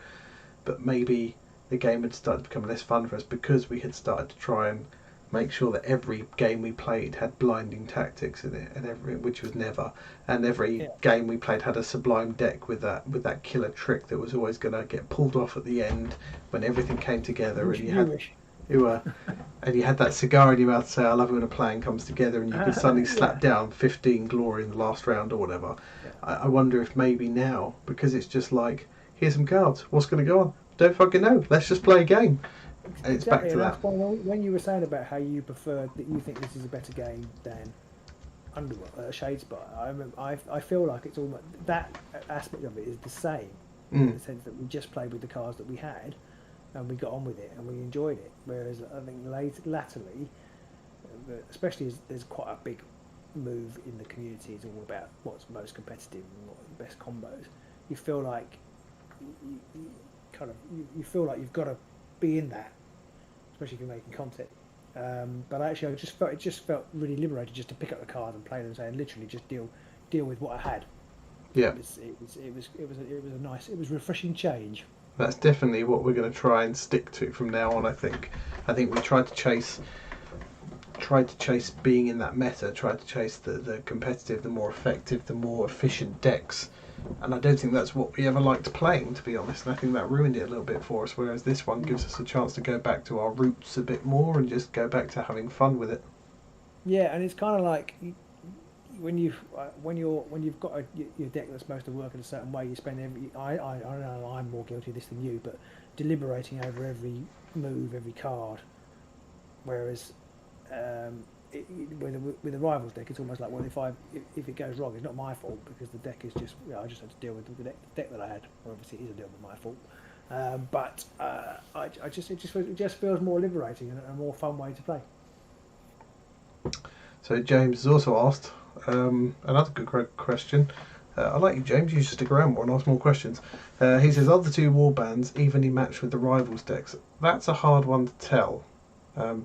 but maybe the game had started to become less fun for us because we had started to try and make sure that every game we played had blinding tactics in it, and which was never, and every game we played had a sublime deck with that killer trick that was always going to get pulled off at the end when everything came together, and you had that cigar in your mouth to say, I love it when a plan comes together, and you could suddenly slap down 15 glory in the last round or whatever. I wonder if maybe now, because it's just like, here's some cards, what's going to go on? Don't fucking know, let's just play a game. And it's back to that. When you were saying about how you preferred, that you think this is a better game than Shadespire, I feel like it's almost that aspect of it is the same, in the sense that we just played with the cards that we had, and we got on with it and we enjoyed it. Whereas I think latterly, especially as there's quite a big move in the community, it's all about what's most competitive and what the best combos. You feel like you feel like you've got to be in that, especially if you're making content. But actually, it just felt really liberated just to pick up the cards and play them, and literally just deal with what I had. Yeah, it was a refreshing change. That's definitely what we're going to try and stick to from now on. I think we tried to chase being in that meta, tried to chase the competitive, the more effective, the more efficient decks. And I don't think that's what we ever liked playing, to be honest. And I think that ruined it a little bit for us, whereas this one gives us a chance to go back to our roots a bit more and just go back to having fun with it. Yeah, and it's kind of like when you've got your deck that's supposed to work in a certain way, you spend I know I'm more guilty of this than you, but deliberating over every move, every card. Whereas with the rivals deck, it's almost like, well, if it goes wrong, it's not my fault, because the deck is just, I just had to deal with the deck that I had. Well, obviously, it is a little bit my fault, but it just feels more liberating and a more fun way to play. So James has also asked another good question. I like you, James. You should stick around more and ask more questions. He says, are the two warbands evenly matched with the rivals decks? That's a hard one to tell,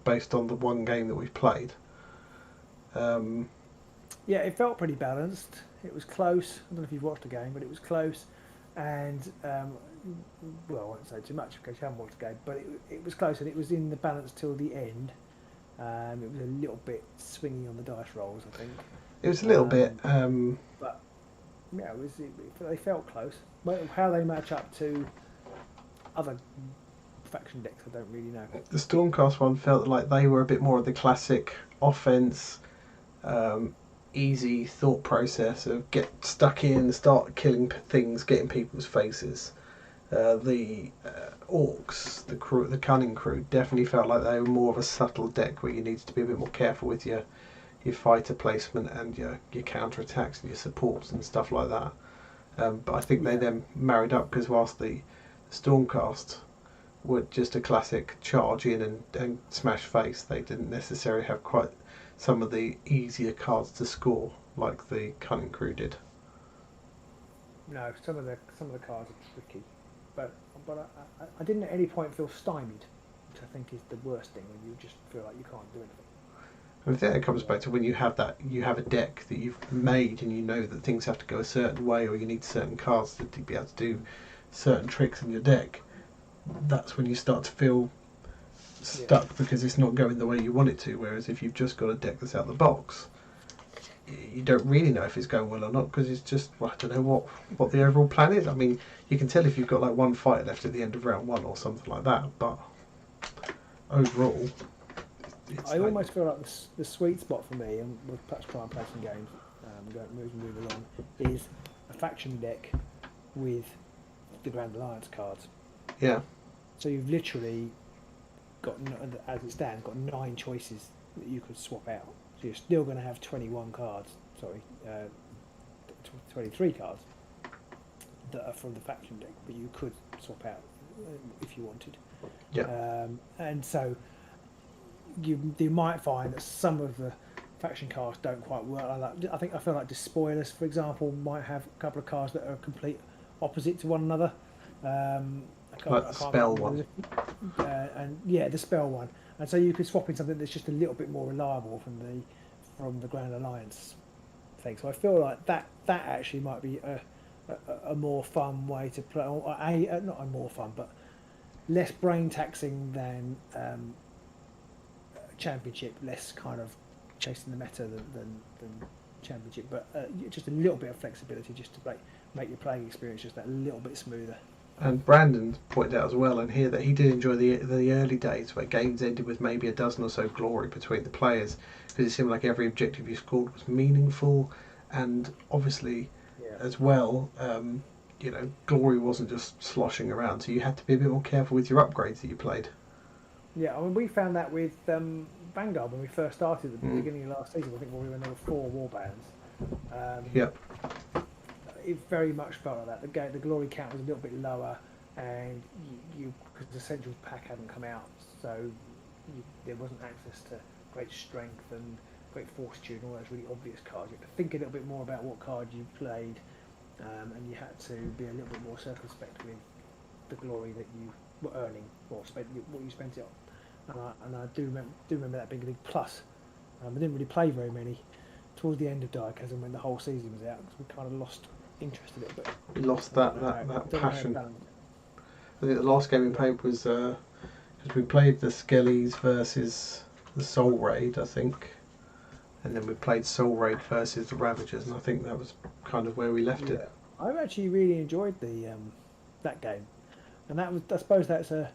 based on the one game that we've played. Yeah, it felt pretty balanced. It was close. I don't know if you've watched the game, but it was close. And well, I won't say too much because you haven't watched the game, but it was close, and it was in the balance till the end. It was a little bit swingy on the dice rolls, I think. It was a little bit. But yeah, they felt close. How they match up to other faction decks, I don't really know. The Stormcast one felt like they were a bit more of the classic offense, easy thought process of get stuck in, start killing things, getting people's faces. The orcs, the cunning crew, definitely felt like they were more of a subtle deck where you needed to be a bit more careful with your fighter placement and your counter attacks and your supports and stuff like that. But I think they then married up, because whilst the Stormcast were just a classic charge in and smash face, they didn't necessarily have quite some of the easier cards to score like the cunning crew did. No, some of the cards are tricky, but I didn't at any point feel stymied, which I think is the worst thing, when you just feel like you can't do anything. I think it comes back to when you have a deck that you've made and you know that things have to go a certain way, or you need certain cards to be able to do certain tricks in your deck. That's when you start to feel stuck, because it's not going the way you want it to. Whereas if you've just got a deck that's out of the box, you don't really know if it's going well or not, because it's just, well, I don't know what the overall plan is. I mean, you can tell if you've got like one fight left at the end of round one or something like that, but overall, I almost feel like the sweet spot for me, and we'll perhaps try and play some games, move along, is a faction deck with the Grand Alliance cards. Yeah. So you've literally got, as it stands, got 9 choices that you could swap out. So you're still going to have 23 cards that are from the faction deck, but you could swap out if you wanted. Yeah. And so you might find that some of the faction cards don't quite work like that. I feel like Despoilers, for example, might have a couple of cards that are complete opposite to one another. Like the spell one. And yeah, the spell one. And so you could swap in something that's just a little bit more reliable from the Grand Alliance thing. So I feel like that actually might be a more fun way to play, or not a more fun, but less brain taxing than Championship, less kind of chasing the meta than Championship, but just a little bit of flexibility just to make your playing experience just that little bit smoother. And Brandon pointed out as well and here that he did enjoy the early days where games ended with maybe a dozen or so glory between the players, because it seemed like every objective you scored was meaningful, and obviously as well, glory wasn't just sloshing around, so you had to be a bit more careful with your upgrades that you played. Yeah, I mean, we found that with Vanguard when we first started at the beginning of last season. I think when there were 4 warbands. Yep. It very much felt like that. The glory count was a little bit lower, and because the Essentials pack hadn't come out, so there wasn't access to great strength and great fortitude and all those really obvious cards. You had to think a little bit more about what card you played, and you had to be a little bit more circumspect with the glory that you were earning or what you spent it on. And I do remember that being a big plus. I didn't really play very many towards the end of Chasm when the whole season was out, because we kind of lost interest in it. But we lost that passion. I think the last game we played was because we played the Skellies versus the Soul Raid, I think, and then we played Soul Raid versus the Ravagers, and I think that was kind of where we left it. I've actually really enjoyed that game, and that was, I suppose that's a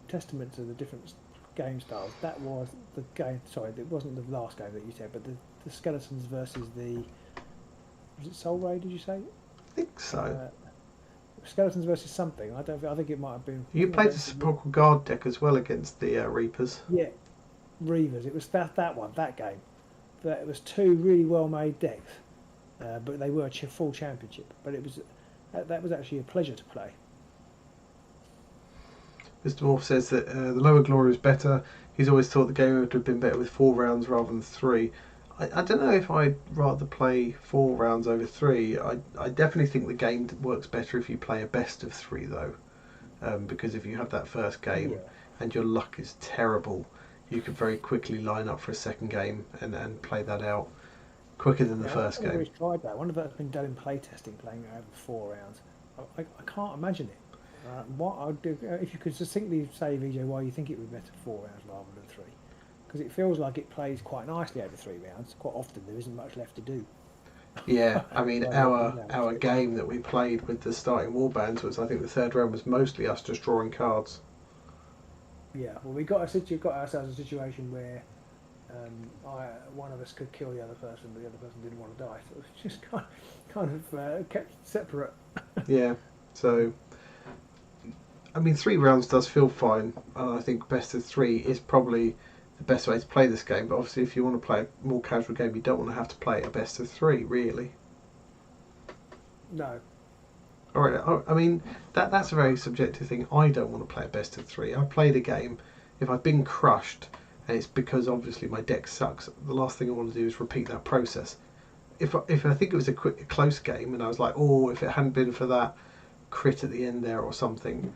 testament to the different game styles. That was the game. Sorry, it wasn't the last game that you said, but the Skeletons versus was it Soul Raid? Did you say? I think so. Skeletons versus something. I think it might have been. You played the Sepulchral Guard deck as well against the Reapers. Yeah, Reavers. It was that game. It was 2 really well made decks, but they were full Championship. But it was that was actually a pleasure to play. Mr. Morph says that the lower glory is better. He's always thought the game would have been better with 4 rounds rather than 3. I don't know if I'd rather play 4 rounds over 3. I definitely think the game works better if you play a best of 3 though, because if you have that first game and your luck is terrible, you could very quickly line up for a second game and play that out quicker than the first game. I've always tried that. I wonder if that's been done in playtesting, playing over 4 rounds. I can't imagine it. What I'd do, if you could succinctly say, VJ, why you think it would be better 4 rounds rather than 3? Because it feels like it plays quite nicely over 3 rounds. Quite often there isn't much left to do. Yeah, I mean our game that we played with the starting warbands was, I think the 3rd round was mostly us just drawing cards. Yeah, well we got ourselves a situation where one of us could kill the other person, but the other person didn't want to die, so it was just kind of kept separate. Yeah, so I mean 3 rounds does feel fine, and I think best of 3 is probably the best way to play this game, but obviously if you want to play a more casual game, you don't want to have to play a best of 3 really. No. Alright, I mean that's a very subjective thing. I don't want to play a best of 3. I've played a game, if I've been crushed and it's because obviously my deck sucks, the last thing I want to do is repeat that process. If I think it was a close game and I was like, oh, if it hadn't been for that crit at the end there or something,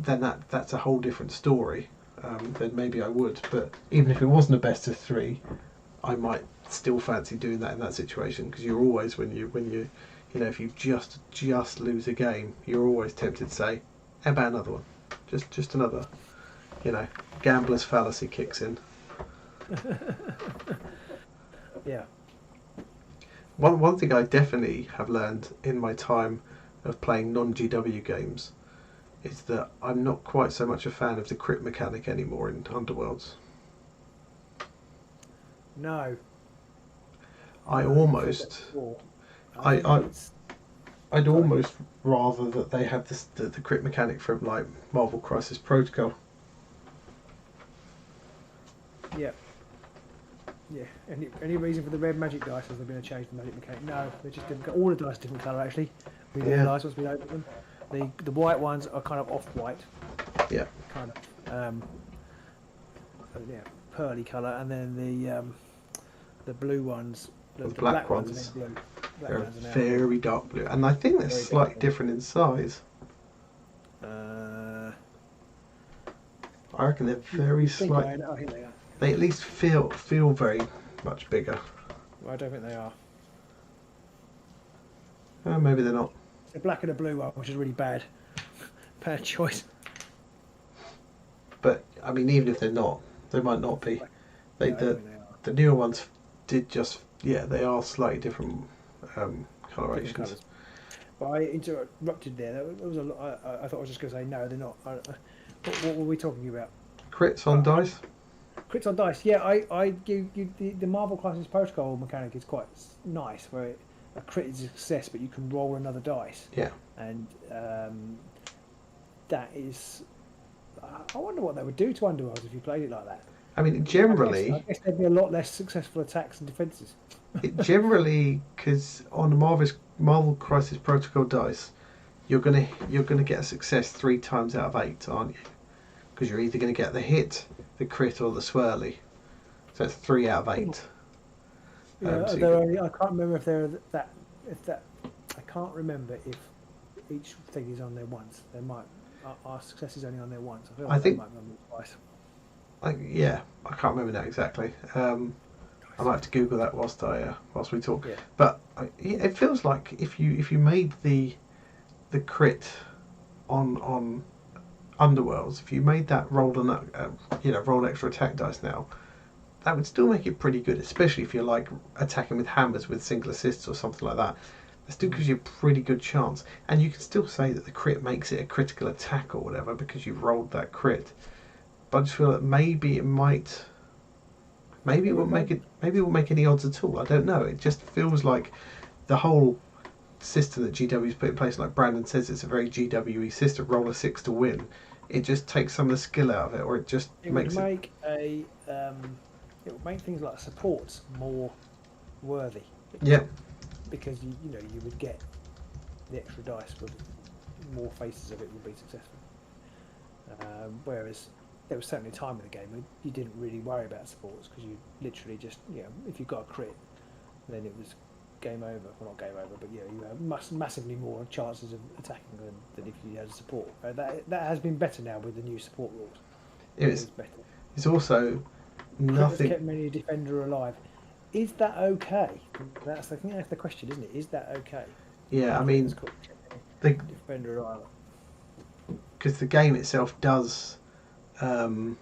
then that's a whole different story. Then maybe I would, but even if it wasn't a best of 3, I might still fancy doing that in that situation, because you're always when you if you just lose a game, you're always tempted to say, how about another one, just another, gambler's fallacy kicks in. Yeah. One thing I definitely have learned in my time of playing non-GW games is that I'm not quite so much a fan of the crit mechanic anymore in Underworlds. No. I'd almost rather that they had the crit mechanic from like Marvel Crisis Protocol. Yeah. Yeah. Any reason for the red magic dice? Has there been a change in the magic mechanic? No, they just didn't. All the dice different colour actually. We realised once we opened them. The white ones are kind of off-white. Yeah. Kind of. pearly colour, and then the blue ones, the black ones, ones. and then blue. Black They're ones are now very dark blue, and I think they're very slightly dark. different in size. I reckon they're very slight. I think they are. They at least feel very much bigger. Well, I don't think they are. Maybe they're not. The black and the blue one, which is really bad. Bad choice. But I mean, even if they're not, they might not be. I don't think they are. The newer ones did just they are slightly different colorations. Colours. But I interrupted there. There was a lot. I thought I was just going to say no, they're not. What were we talking about? Crits on dice. Crits on dice. Yeah, the Marvel Crisis Protocol mechanic is quite nice, where a crit is a success, but you can roll another dice. Yeah. And that is. I wonder what they would do to Underworlds if you played it like that. I mean, generally, I guess there'd be a lot less successful attacks and defences. Generally, because on the Marvel Crisis Protocol dice, you're gonna get a success 3 times out of 8, aren't you? Because you're either gonna get the hit, the crit, or the swirly. So it's 3 out of 8. Yeah, I can't remember if they're that. I can't remember if each thing is on there once. They might. Our success is only on there once. I feel like they might be on there twice. I can't remember that exactly. I might have to Google that whilst we talk. Yeah. But it feels like if you made the crit on Underworlds, if you made that roll extra attack dice now, that would still make it pretty good, especially if you're like attacking with hammers with single assists or something like that. It still gives you a pretty good chance, and you can still say that the crit makes it a critical attack or whatever because you've rolled that crit. But I just feel that maybe it won't make any odds at all. I don't know. It just feels like the whole system that GW's put in place, like Brandon says, it's a very GWE system. Roll a 6 to win. It just takes some of the skill out of it, or it just makes it. It would make things like supports more worthy. Yeah. Because you would get the extra dice with more faces of it would be successful. Whereas there was certainly a time in the game when you didn't really worry about supports because you literally just, if you got a crit, then it was game over. Well, not game over, but you have massively more chances of attacking than if you had a support. That has been better now with the new support rules. It's better. It's also nothing. Kept many defender alive. Is that okay? That's the question, isn't it? Is that okay? Yeah, I mean, the defender alive. Because the game itself does. The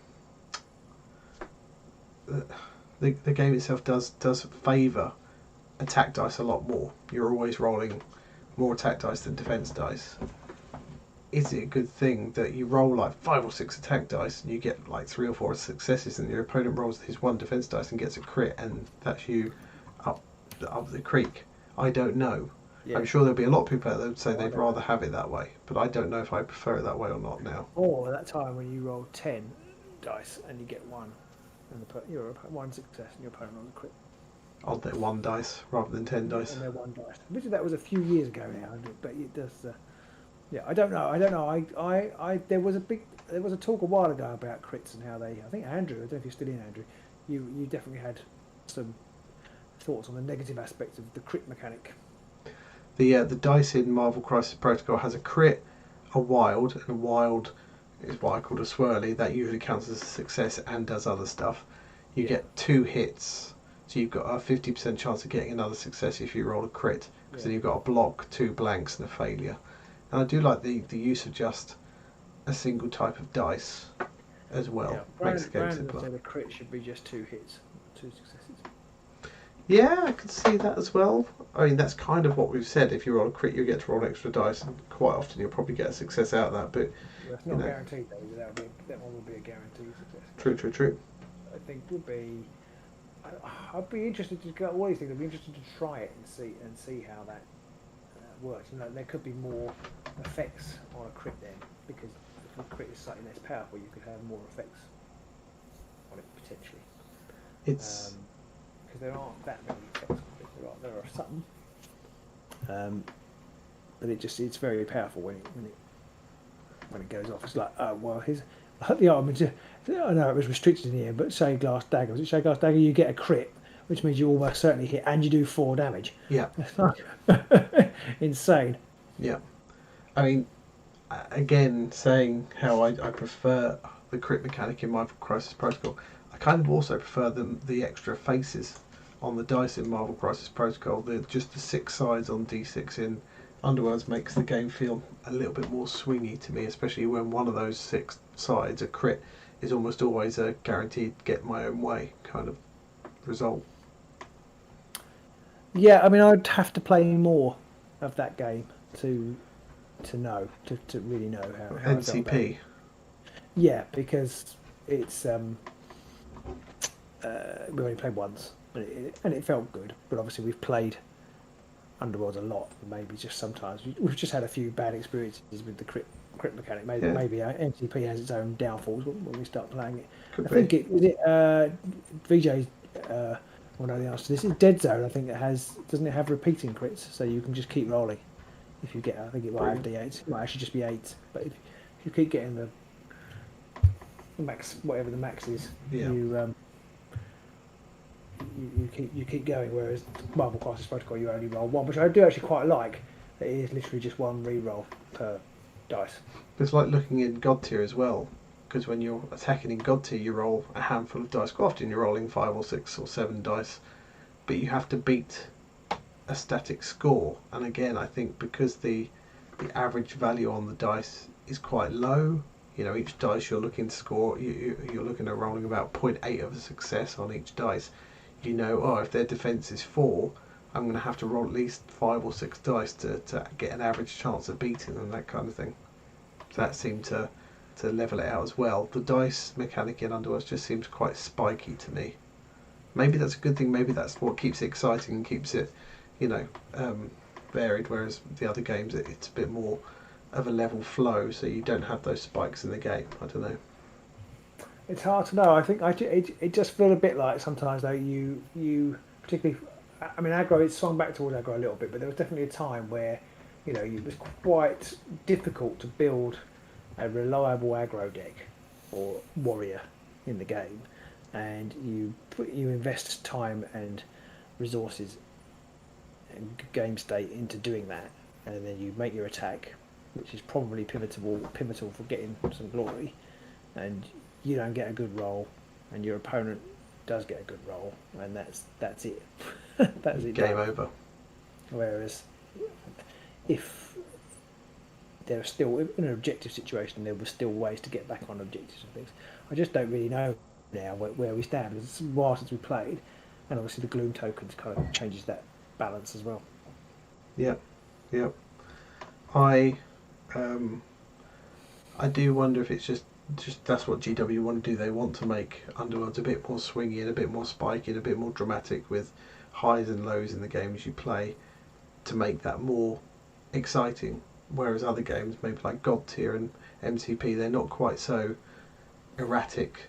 game itself does favour attack dice a lot more. You're always rolling more attack dice than defence dice. Is it a good thing that you roll like 5 or 6 attack dice and you get like 3 or 4 successes, and your opponent rolls his 1 defence dice and gets a crit, and that's you up the creek? I don't know. Yeah. I'm sure there'll be a lot of people out there that would say they'd rather have it that way, but I don't know if I prefer it that way or not now. Or that time when you roll 10 dice and you get 1, and you're 1 success and your opponent rolls a crit. On their 1 dice rather than 10 dice. On their 1 dice. Which that was a few years ago now, but it does. Yeah, I don't know. There was a talk a while ago about crits and how they. I think Andrew. I don't know if you're still in, Andrew. You definitely had some thoughts on the negative aspects of the crit mechanic. The dice in Marvel Crisis Protocol has a crit, a wild, and a wild is what I call a swirly. That usually counts as a success and does other stuff. You get 2 hits, so you've got a 50% chance of getting another success if you roll a crit. Because then you've got a block, 2 blanks, and a failure. And I do like the use of just a single type of dice as well. Yeah. Makes the game simpler. Said the crit should be just 2 hits, 2 successes. Yeah, I could see that as well. I mean, that's kind of what we've said. If you roll a crit, you get to roll extra dice, and quite often you'll probably get a success out of that. But it's not guaranteed though. That one would be a guaranteed success. True. I think would be. I'd be interested to go. What do you think? I'd be interested to try it and see how that works. There could be more effects on a crit then, because if a crit is slightly less powerful, you could have more effects on it potentially. It's because there aren't that many effects on it. There are some, but it's very powerful when it goes off. It's like, oh well, Yeah, I mean, I know it was restricted in here, but say Glass Dagger. Was it say Glass Dagger? You get a crit, which means you almost certainly hit, and you do 4 damage. Yeah. It's like insane. Yeah. I mean, again, saying how I prefer the crit mechanic in Marvel Crisis Protocol, I kind of also prefer the extra faces on the dice in Marvel Crisis Protocol. Just the 6 sides on D6 in Underworlds makes the game feel a little bit more swingy to me, especially when one of those 6 sides, a crit, is almost always a guaranteed get my own way kind of result. Yeah, I mean, I'd have to play more of that game to know, to really know how I felt about it. NCP. Yeah, because it's we only played once, and it felt good. But obviously, we've played Underworld a lot. Maybe just sometimes we've just had a few bad experiences with the crit mechanic. Maybe NCP has its own downfalls when we start playing it. I think VJ. Well, no, the answer to this is Dead Zone. I think doesn't it have repeating crits, so you can just keep rolling. If you get, I think it might have D8. It might actually just be 8. But if you keep getting the max, whatever the max is, you keep going. Whereas Marvel Crisis Protocol, you only roll 1, which I do actually quite like. It is literally just 1 re-roll per dice. It's like looking in God tier as well, because when you're attacking in God tier, you roll a handful of dice. Quite often you're rolling 5 or 6 or 7 dice, but you have to beat a static score. And again, I think because the average value on the dice is quite low, each dice you're looking to score, you're looking at rolling about 0.8 of a success on each dice. If their defense is 4, I'm going to have to roll at least 5 or 6 dice to get an average chance of beating them, that kind of thing. So that seemed to level it out as well. The dice mechanic in Underworld just seems quite spiky to me. Maybe that's a good thing. Maybe that's what keeps it exciting and keeps it varied, whereas the other games it's a bit more of a level flow, so you don't have those spikes in the game. I don't know. It's hard to know. I think it just feels a bit like sometimes though you particularly, I mean, aggro, it swung back towards aggro a little bit, but there was definitely a time where it was quite difficult to build a reliable aggro deck or warrior in the game, and you invest time and resources and game state into doing that, and then you make your attack, which is probably pivotal for getting some glory, and you don't get a good roll, and your opponent does get a good roll, and that's it. That's it. Game over. Whereas if there are still in an objective situation, there were still ways to get back on objectives and things. I just don't really know now where we stand. It's a while since we played, and obviously the Gloom tokens kind of changes that balance as well. Yep. I do wonder if it's just that's what GW want to do. They want to make Underworlds a bit more swingy and a bit more spiky and a bit more dramatic with highs and lows in the games you play to make that more exciting. Whereas other games, maybe like God Tier and MCP, they're not quite so erratic,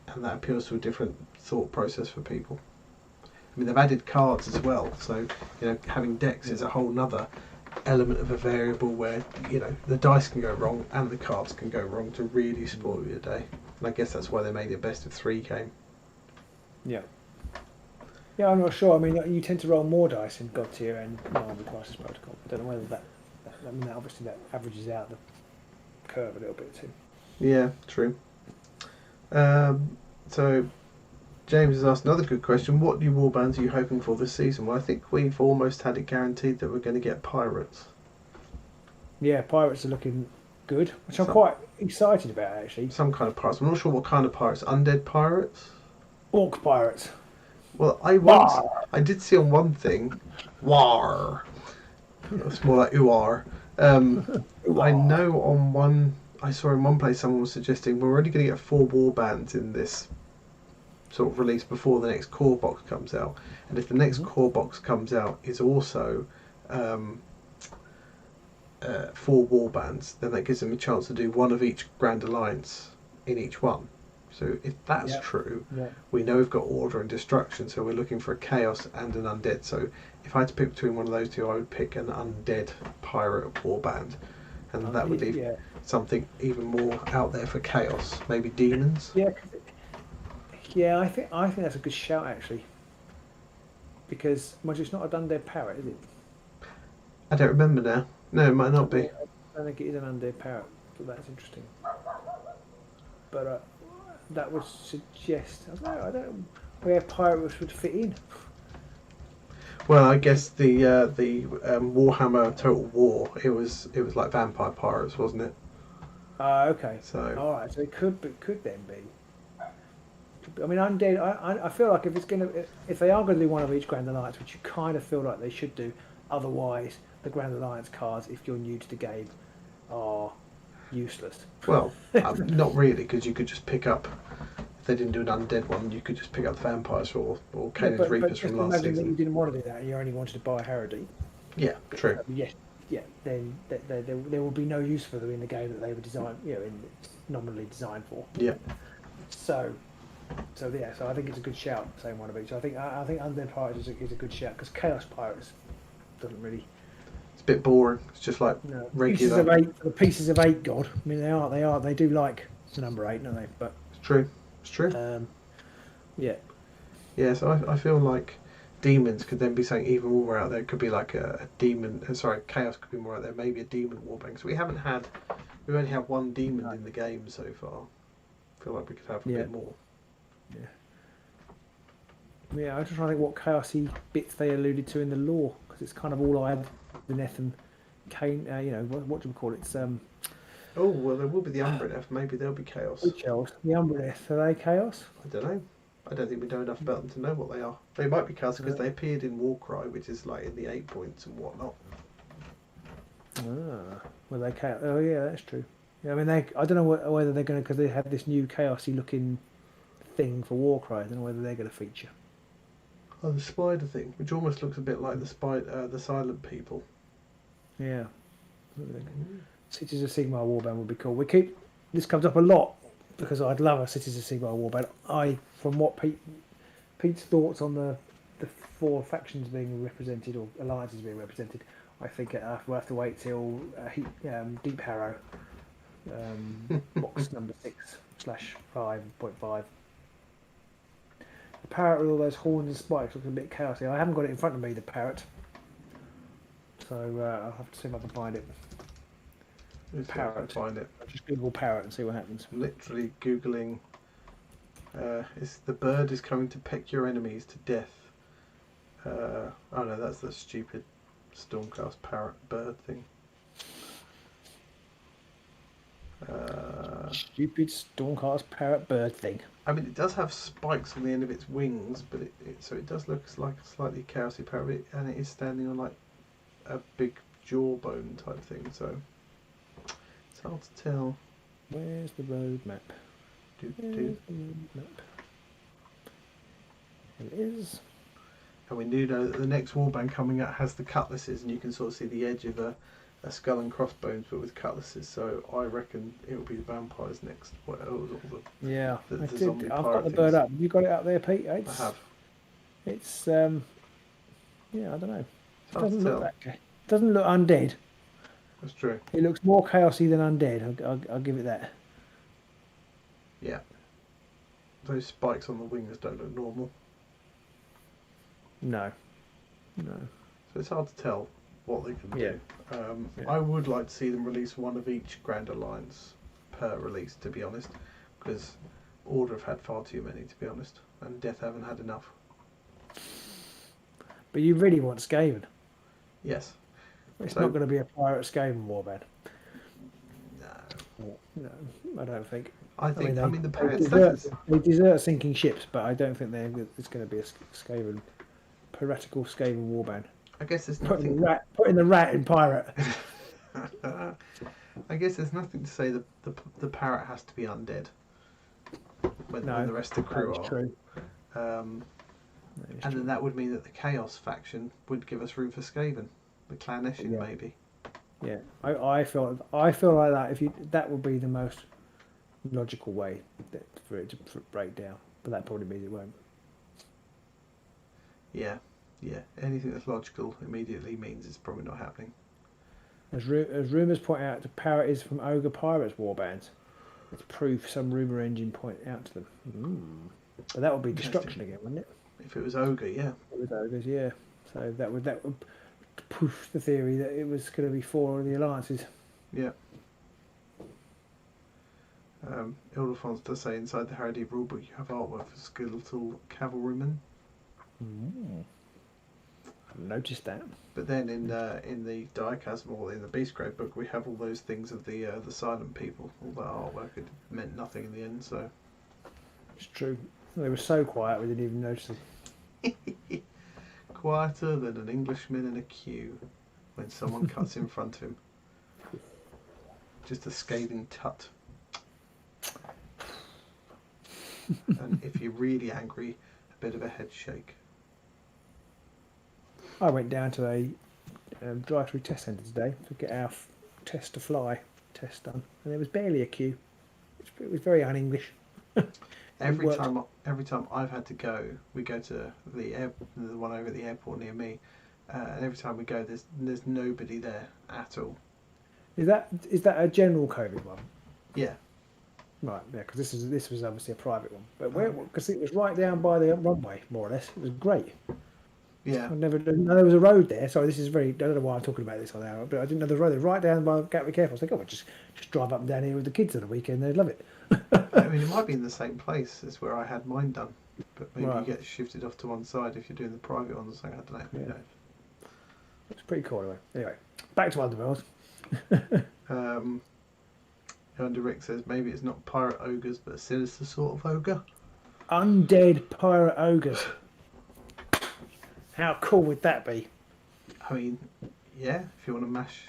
and that appeals to a different thought process for people. I mean, they've added cards as well, so having decks is a whole nother element of a variable where the dice can go wrong and the cards can go wrong to really spoil your day. And I guess that's why they made it best of 3 game. Yeah, I'm not sure. I mean, you tend to roll more dice in God Tier and Marvel Crisis Protocol. I don't know whether that obviously that averages out the curve a little bit too. Yeah, true. So James has asked another good question. What new warbands are you hoping for this season? Well, I think we've almost had it guaranteed that we're going to get pirates. Yeah, pirates are looking good, which I'm quite excited about actually. Some kind of pirates. I'm not sure what kind of pirates. Undead pirates? Orc pirates. Well, I did see on one thing, war. It's more like uar. I know on one, I saw in one place someone was suggesting we're only going to get 4 warbands in this sort of release before the next core box comes out, and if the next core box comes out is also 4 warbands, then that gives them a chance to do 1 of each Grand Alliance in each one. So if that's true, we know we've got order and destruction, so we're looking for a chaos and an undead. So if I had to pick between one of those 2, I would pick an undead pirate warband, and that would leave something even more out there for chaos. Maybe demons. Yeah, I think that's a good shout actually. Because it's not a undead parrot, is it? I don't remember now. No, it might not be. I don't think it is an undead parrot, but that's interesting. But that would suggest I don't know where pirates would fit in. Well, I guess the Warhammer Total War, it was like vampire pirates, wasn't it? Okay. So all right, so it could then be. I mean, undead. I feel like if they are going to do one of each Grand Alliance, which you kind of feel like they should do, otherwise the Grand Alliance cards, if you're new to the game, are useless. Well, not really, because you could just pick up. If they didn't do an undead one, you could just pick up the vampires or Canaan's Reapers from last season. That you didn't want to do that. You only wanted to buy Harrowdeep. Yeah, true. Yes. Yeah. Then there will be no use for them in the game that they were designed, nominally designed for. Yeah. So I think it's a good shout, saying one of each. I think Undead Pirates is a good shout, because Chaos Pirates doesn't really. It's a bit boring. It's just like regular. Pieces of 8 god. I mean, they do like the number 8, don't they? But it's true. Yeah. Yeah. So I feel like demons could then be something even more out there. It could be like a demon. Chaos could be more out there. Maybe a demon warband. So we've only had one demon in the game so far. I feel like we could have a bit more. Yeah, I was just trying to think what chaosy bits they alluded to in the lore, because it's kind of all I had. The Neth and Cain, what do we call it? Oh well, there will be the Umbraneth. Maybe there'll be chaos. The Umbraneth, are they chaos? I don't know. I don't think we know enough about them to know what they are. They might be chaos because they appeared in Warcry, which is like in the 8 points and whatnot. Well, they chaos. Oh yeah, that's true. Yeah, I mean, I don't know whether they're going to, because they have this new chaosy looking thing for Warcry. I don't know whether they're going to feature. Oh, the spider thing, which almost looks a bit like the silent people. Yeah. Cities of Sigmar warband would be cool. This comes up a lot because I'd love a Cities of Sigmar warband. From what Pete's thoughts on the 4 factions being represented or alliances being represented, I think we'll have to wait till Deep Harrow, box number 6/5.5. The parrot with all those horns and spikes looks a bit chaotic. I haven't got it in front of me, the parrot, so I'll have to see if I can find it. Parrot. Find it. I'll just Google parrot and see what happens. I'm literally googling. The bird is coming to peck your enemies to death. Oh no, that's the stupid Stormcast parrot bird thing. Stupid Stormcast parrot bird thing. I mean, it does have spikes on the end of its wings, but it does look like a slightly chaosy parrot, and it is standing on like a big jawbone type thing. So it's hard to tell. Where's the road map? It is. And we do know that the next warband coming out has the cutlasses, and you can sort of see the edge of a skull and crossbones, but with cutlasses. So I reckon it will be the vampires next. I've got the bird up. You got it up there, Pete? I have. It's I don't know. It doesn't look that. It doesn't look undead. That's true. It looks more chaosy than undead. I'll give it that. Yeah. Those spikes on the wings don't look normal. No. So it's hard to tell what they can do. I would like to see them release one of each Grand Alliance per release, to be honest, because Order have had far too many, to be honest, and Death haven't had enough. But you really want Skaven? Yes. It's not going to be a pirate Skaven warband. No, I don't think. I mean the pirates. They desert sinking ships, but I don't think it's going to be a Skaven, piratical Skaven warband. I guess there's nothing. Putting the rat in pirate. I guess there's nothing to say that the parrot has to be undead when the rest of the crew are. True. And then that would mean that the Chaos faction would give us room for Skaven, the Clanessian maybe. Yeah, I feel like that. That would be the most logical way for it to break down, but that probably means it won't. Yeah. Anything that's logical immediately means it's probably not happening. As rumours point out, the power is from Ogre Pirates warbands. It's proof some rumour engine point out to them. But that would be destruction again, wouldn't it? If it was Ogre, yeah. It was Ogres, yeah. So that would proof the theory that it was going to be 4 of the alliances. Yeah. Ildefonso does say inside the Harrowdeep rulebook you have artwork for skeletal cavalrymen. I've noticed that. But then in the Chasm or in the Beastgrave book we have all those things of the silent people. All that artwork, it meant nothing in the end. So it's true. They were so quiet we didn't even notice them. Quieter than an Englishman in a queue when someone cuts in front of him. Just a scathing tut. And if you're really angry, a bit of a head shake. I went down to a drive-through test centre today to get our test to fly test done, and there was barely a queue. It was very un-English. Every time I've had to go, we go to the one over at the airport near me, and every time we go, there's nobody there at all. Is that a general COVID one? Yeah. Right, yeah, because this was obviously a private one, but because it was right down by the runway, more or less. It was great. Yeah. I never know there was a road there. Sorry, this is very. I don't know why I'm talking about this on hour, but I didn't know the road. Right down by Gatwick Airport. I was like, oh, just drive up and down here with the kids on the weekend. They'd love it. I mean, it might be in the same place as where I had mine done, but maybe Right. you get shifted off to one side if you're doing the private ones or something. I don't know. Yeah. It's pretty cool anyway. Back to Underworld. Under Rick says maybe it's not pirate ogres, but a sinister sort of ogre. Undead pirate ogres. How cool would that be? I mean, yeah, if you want to mash,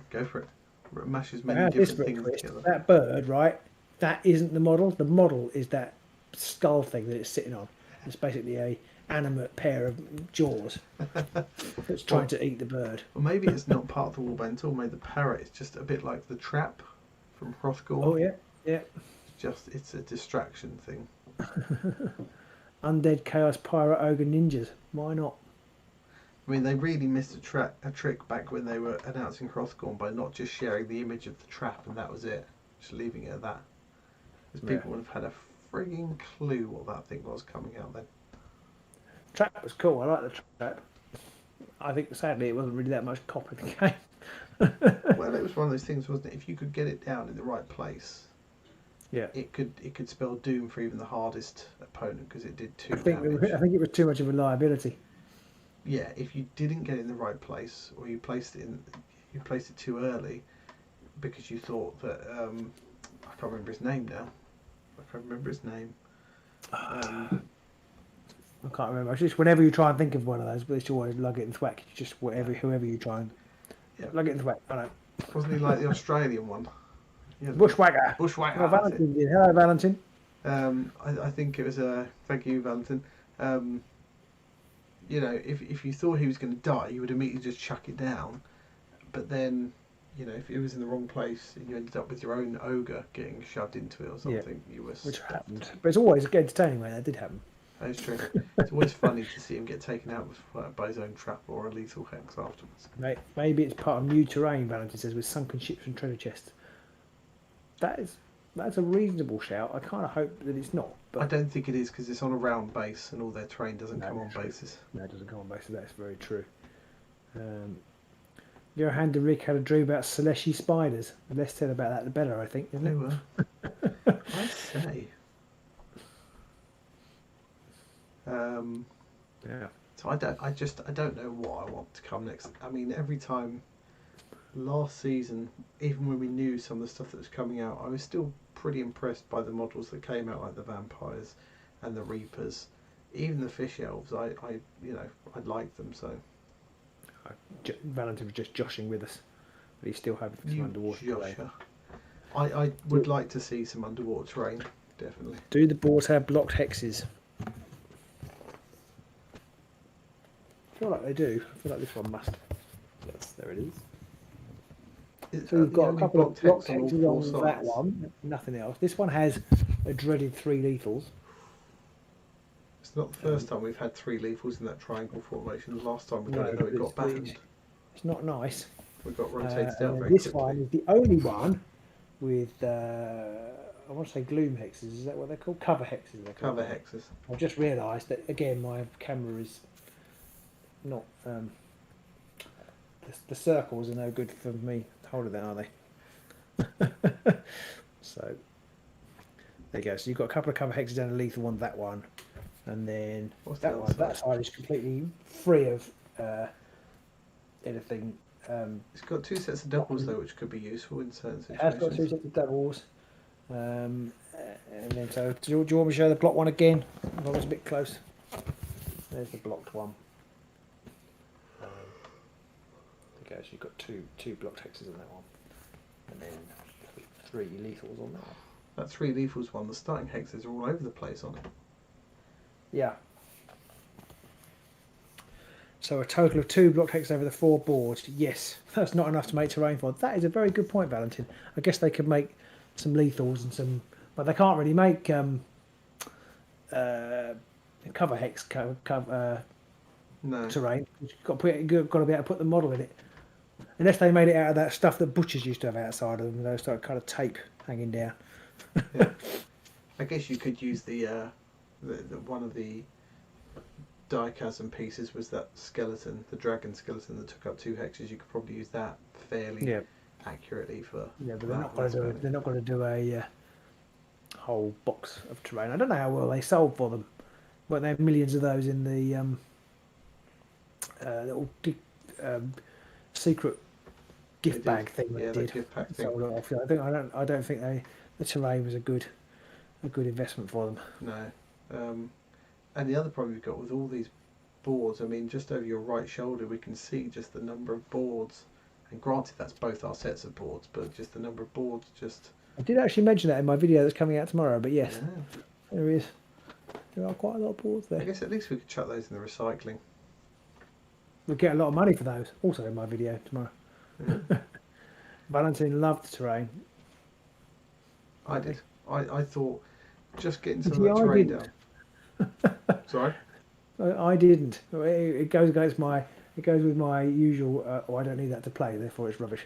go for it. Mash as Now, many this different bit, things Chris, together. that bird, right? That isn't the model. The model is that skull thing that it's sitting on. It's basically a animate pair of jaws that's trying to eat the bird. Well, maybe it's not part of the warband at all. Maybe the parrot is just a bit like the trap from Hrothgar. Oh yeah. It's a distraction thing. Undead chaos pirate ogre ninjas. Why not? I mean, they really missed a trick back when they were announcing Hrothgar by not just sharing the image of the trap and that was it, just leaving it at that. Because people would have had a frigging clue what that thing was coming out then. Trap was cool. I like the trap. I think sadly it wasn't really that much cop in the game. Well, it was one of those things, wasn't it? If you could get it down in the right place, Yeah. it could spell doom for even the hardest opponent because it did 2 I think damage. it was too much of a liability. Yeah, if you didn't get it in the right place, or you placed it too early, because you thought that I can't remember his name now. I can't remember. It's just whenever you try and think of one of those, but it's always lug it and thwack. It's just whoever you try and lug it and thwack. I know. Wasn't he like the Australian one? Yeah, Bushwhacker. Bushwhacker. Oh, Valentin did. Hello, Valentin. I think it was thank you, Valentin. If you thought he was going to die, you would immediately just chuck it down. But then, if it was in the wrong place and you ended up with your own ogre getting shoved into it or something, you were Which stuffed. happened. But it's always entertaining when that did happen. That is true. It's always funny to see him get taken out by his own trap or a lethal hex afterwards. Maybe it's part of new terrain, Valentin says, with sunken ships and treasure chests. That's a reasonable shout. I kind of hope that it's not. But I don't think it is because it's on a round base and all their terrain doesn't come on bases. No, it doesn't come on bases. That's very true. Johan de Rick had a dream about Celesti spiders. The less said about that, the better, I think, isn't it? They were. I say. Yeah. So I don't know what I want to come next. I mean, every time last season, even when we knew some of the stuff that was coming out, I was still pretty impressed by the models that came out, like the vampires and the reapers, even the fish elves. I liked them. So Valentin was just joshing with us, but he's still having some underwater terrain. I would like to see some underwater terrain, definitely. Do the boards have blocked hexes? I feel like they do. I feel like this one must. Yes, there it is. So we've got a couple of blocked hexes on that one. Nothing else. This one has a dreaded 3 lethals. It's not the first time we've had 3 lethals in that triangle formation. The last time we done it, it got banned. It's not nice. We got rotated out very this quickly. one is the only one with, I want to say gloom hexes. Is that what they're called? Cover hexes. They're called. Cover hexes. I've just realised that again. My camera is not. The circles are no good for me holding that, are they? So there you go. So you've got a couple of cover hexes down the lethal one, that one, and then that side is completely free of anything. It's got 2 sets of doubles though, which could be useful in certain situations. It has got 2 sets of doubles. And then so do you want me to show the block one again? I was a bit close. There's the blocked one. Okay, so you've got two blocked hexes in that one, and then 3 lethals on that one. That 3 lethals one, the starting hexes are all over the place on it. Yeah. So a total of 2 blocked hexes over the 4 boards. Yes, that's not enough to make terrain for. That is a very good point, Valentin. I guess they could make some lethals and some, but they can't really make cover hex No. terrain. You've got to be able to put the model in it. Unless they made it out of that stuff that butchers used to have outside of them, those kind of tape hanging down. Yeah. I guess you could use the one of the Chasm pieces was that skeleton, the dragon skeleton that took up 2 hexes. You could probably use that fairly accurately for. Yeah, but they're not going to do a whole box of terrain. I don't know how well they sold for them, but they have millions of those in the little secret gift bag thing they did. Gift pack thing. Off. I don't think the terrain was a good investment for them. No. And the other problem we've got with all these boards, I mean, just over your right shoulder, we can see just the number of boards. And granted, that's both our sets of boards, but just the number of boards, just. I did actually mention that in my video that's coming out tomorrow. But yes, there is. There are quite a lot of boards there. I guess at least we could chuck those in the recycling. We'll get a lot of money for those. Also in my video tomorrow. Yeah. Valentin loved the terrain. I did. I thought just getting some of that terrain down. Sorry? I didn't. It goes against my. It goes with my usual. I don't need that to play, therefore it's rubbish.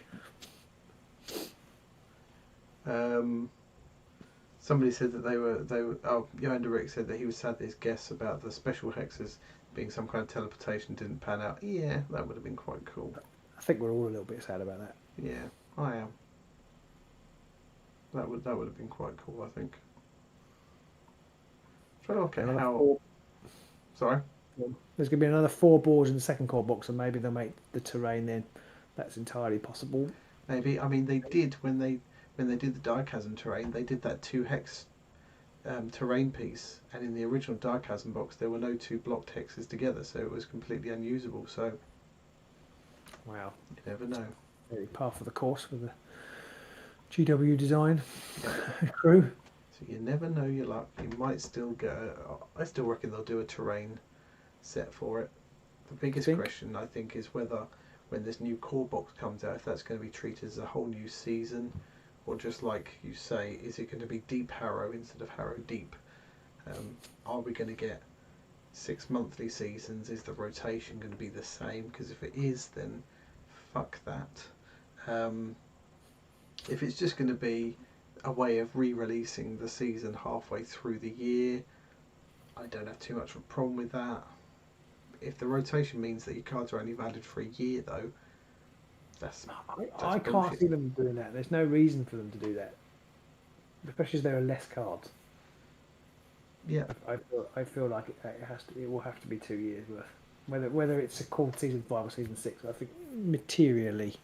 Somebody said that they were. Oh, Johan de Rick said that he was sad that his guess about the special hexes being some kind of teleportation didn't pan out. Yeah, that would have been quite cool. I think we're all a little bit sad about that. Yeah, I am. That would have been quite cool, I think. Try to look at how. Sorry. There's going to be another 4 boards in the second core box, and maybe they'll make the terrain then. That's entirely possible. Maybe. I mean, they did when they did the Chasm terrain. They did that 2 hex terrain piece, and in the original Chasm box, there were no 2 blocked hexes together, so it was completely unusable. So. Wow. You never know. Very par for the course with the GW design crew. So you never know your luck. You might still go. I still reckon they'll do a terrain set for it. The biggest question I think is whether when this new core box comes out, if that's going to be treated as a whole new season, or just like you say, is it going to be Deep Harrow instead of Harrowdeep? Are we going to get 6 monthly seasons? Is the rotation going to be the same? Because if it is, then fuck that. If it's just going to be a way of re-releasing the season halfway through the year, I don't have too much of a problem with that. If the rotation means that your cards are only valid for a year, though, that's I can't see them doing that. There's no reason for them to do that, especially as there are less cards. Yeah, I feel like it will have to be 2 years worth. Whether it's called season 5 or season 6, I think materially,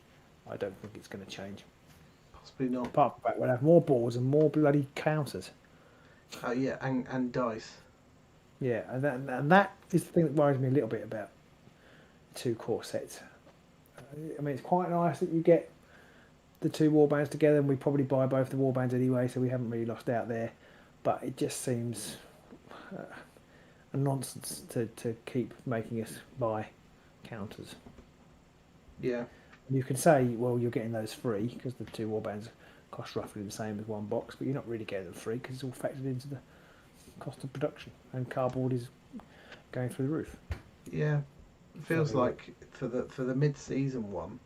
I don't think it's going to change. Possibly not. Apart from that, we'll have more boards and more bloody counters. Yeah, and dice. Yeah, and that is the thing that worries me a little bit about 2 core sets. I mean, it's quite nice that you get the 2 warbands together, and we probably buy both the warbands anyway, so we haven't really lost out there. But it just seems a nonsense to keep making us buy counters. Yeah. You can say, well, you're getting those free because the 2 warbands cost roughly the same as 1 box, but you're not really getting them free because it's all factored into the cost of production, and cardboard is going through the roof. Yeah, it feels like for the mid-season one,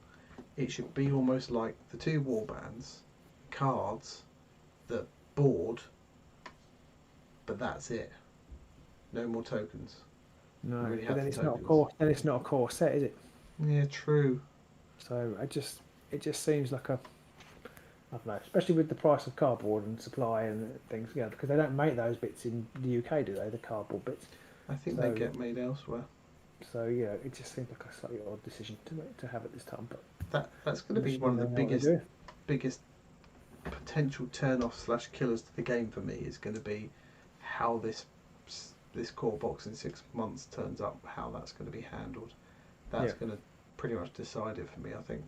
it should be almost like the 2 warbands, cards, the board, but that's it. No more tokens. No, really but then have it's the not a tokens. core. Then it's not a core set, is it? Yeah, true. So it just seems like a, I don't know, especially with the price of cardboard and supply and things, yeah, because they don't make those bits in the UK, do they? The cardboard bits. I think they get made elsewhere. So yeah, it just seems like a slightly odd decision to have at this time. But that's going to be one of the biggest potential turn-off / killers to the game for me is going to be how this core box in 6 months turns up, how that's going to be handled. That's going to pretty much decide it for me, I think.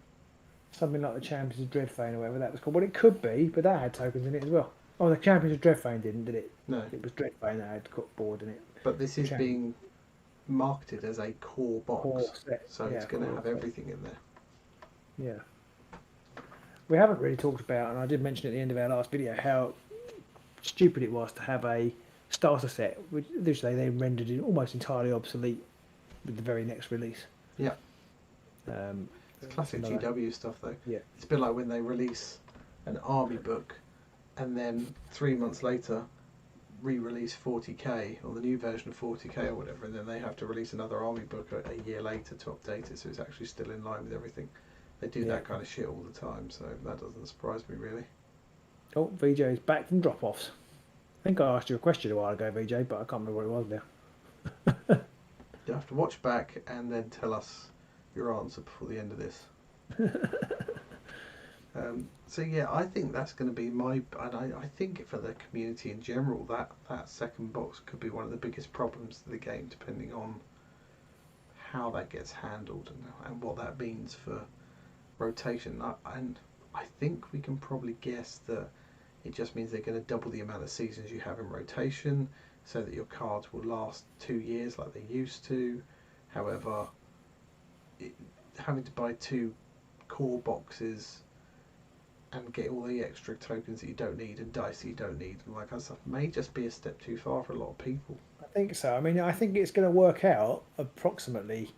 Something like the Champions of Dreadfane or whatever that was called. Well, it could be, but that had tokens in it as well. Oh, the Champions of Dreadfane didn't, did it? No. It was Dreadfane that had board in it. But this is being marketed as a core box, so it's going to have everything in there. Yeah. We haven't really talked about, and I did mention at the end of our last video, how stupid it was to have a starter set, which they then rendered it almost entirely obsolete with the very next release. Yeah. It's classic GW stuff, though. Yeah. It's a bit like when they release an army book, and then 3 months later re-release 40k or the new version of 40k or whatever, and then they have to release another army book a year later to update it so it's actually still in line with everything. They do that kind of shit all the time, so that doesn't surprise me really. Oh, VJ's back from drop-offs. I think I asked you a question a while ago, VJ, but I can't remember what it was now. You have to watch back and then tell us your answer before the end of this. So yeah, I think that's going to be and I think for the community in general, that second box could be one of the biggest problems to the game, depending on how that gets handled and what that means for rotation. And I think we can probably guess that it just means they're going to double the amount of seasons you have in rotation, so that your cards will last 2 years like they used to. However, having to buy 2 core boxes and get all the extra tokens that you don't need and dice that you don't need and like that stuff may just be a step too far for a lot of people. I think so. I mean, I think it's going to work out approximately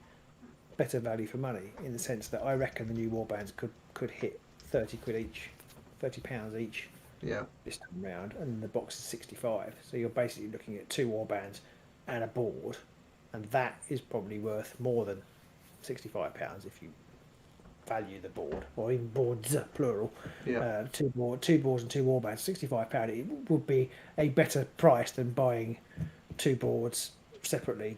better value for money, in the sense that I reckon the new warbands could hit 30 quid each, £30 each. Yeah. This time round, and the box is 65. So you're basically looking at 2 warbands and a board, and that is probably worth more than £65 if you value the board, or even boards plural. Yeah. 2 boards and 2 warbands, £65. It would be a better price than buying 2 boards separately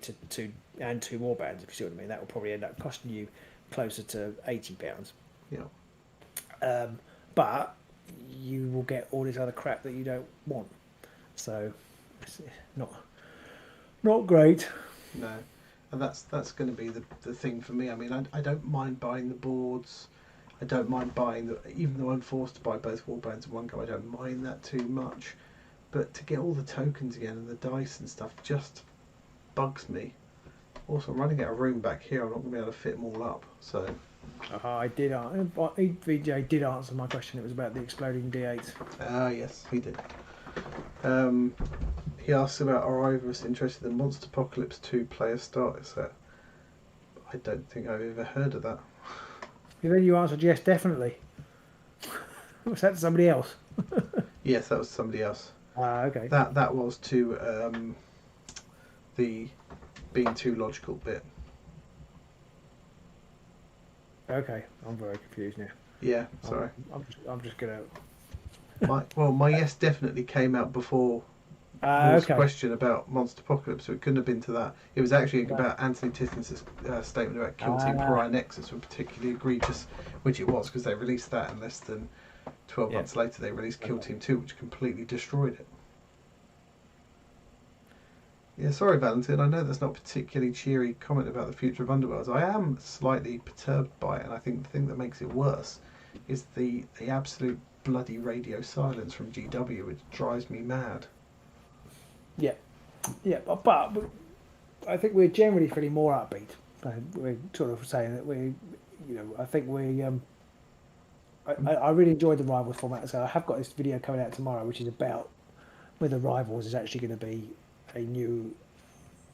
and 2 warbands. If you see what I mean, that will probably end up costing you closer to £80. Yeah. But you will get all this other crap that you don't want. So it's not great. No. And that's going to be the thing for me. I mean, I don't mind buying the boards. I don't mind buying even though I'm forced to buy both warbands in one go, I don't mind that too much. But to get all the tokens again and the dice and stuff just bugs me. Also, I'm running out of room back here. I'm not going to be able to fit them all up. So. VJ did answer my question. It was about the exploding D8s. Ah, yes, he did. He asked about are either of us interested in Monster Apocalypse 2 player starter set. I don't think I've ever heard of that. And then you answered yes, definitely. Was that somebody else? Yes, that was somebody else. Ah, okay. That was to the being too logical bit. Okay, I'm very confused now. Yeah, sorry. I'm just gonna. My yes definitely came out before Paul's question about Monster Apocalypse, so it couldn't have been to that. It was actually about Anthony Titton's statement about Kill Team Pariah Nexus were particularly egregious, which it was, because they released that and less than 12 months later they released Kill Team 2, which completely destroyed it. Yeah, sorry Valentin, I know that's not a particularly cheery comment about the future of Underworlds. I am slightly perturbed by it, and I think the thing that makes it worse is the absolute bloody radio silence from GW, which drives me mad. Yeah, but I think we're generally feeling more upbeat. We're sort of saying that I think I really enjoyed the Rivals format, so I have got this video coming out tomorrow, which is about whether Rivals is actually going to be a new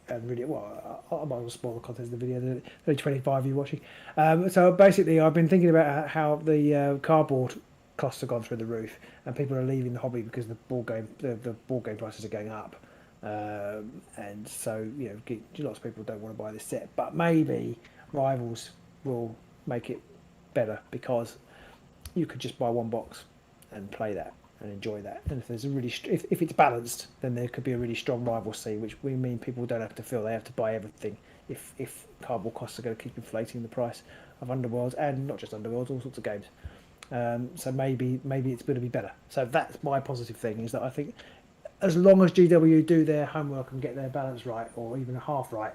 and really, well, I might as well spoil the content of the video. There's only 25 of you watching. So basically, I've been thinking about how the cardboard costs have gone through the roof, and people are leaving the hobby because the board game prices are going up. And so, lots of people don't want to buy this set, but maybe Rivals will make it better, because you could just buy one box and play that and enjoy that. And if there's if it's balanced, then there could be a really strong Rivals scene, which we mean people don't have to feel they have to buy everything if cardboard costs are going to keep inflating the price of Underworlds, and not just Underworlds, all sorts of games. So maybe it's going to be better. So that's my positive thing, is that I think as long as GW do their homework and get their balance right, or even half right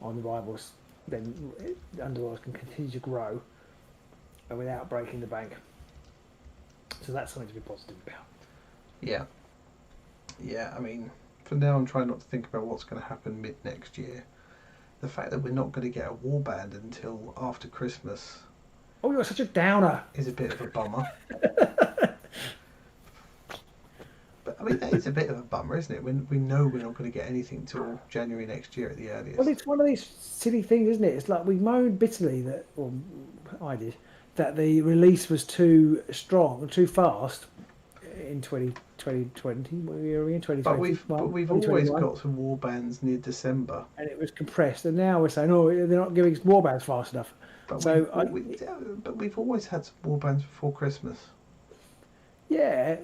on the Rivals, then Underworlds can continue to grow without breaking the bank. So that's something to be positive about. Yeah. I mean, for now, I'm trying not to think about what's going to happen mid next year. The fact that we're not going to get a warband until after Christmas. Oh, you're such a downer. Is a bit of a bummer. But I mean, that is a bit of a bummer, isn't it? When we know we're not going to get anything till January next year at the earliest. Well, it's one of these silly things, isn't it? It's like we moaned bitterly that, or I did, that the release was too strong, too fast in 2020. We were in 2020. But we've always got some warbands near December, and it was compressed. And now we're saying, oh, they're not giving warbands fast enough. But so we've always had some warbands before Christmas. Yeah,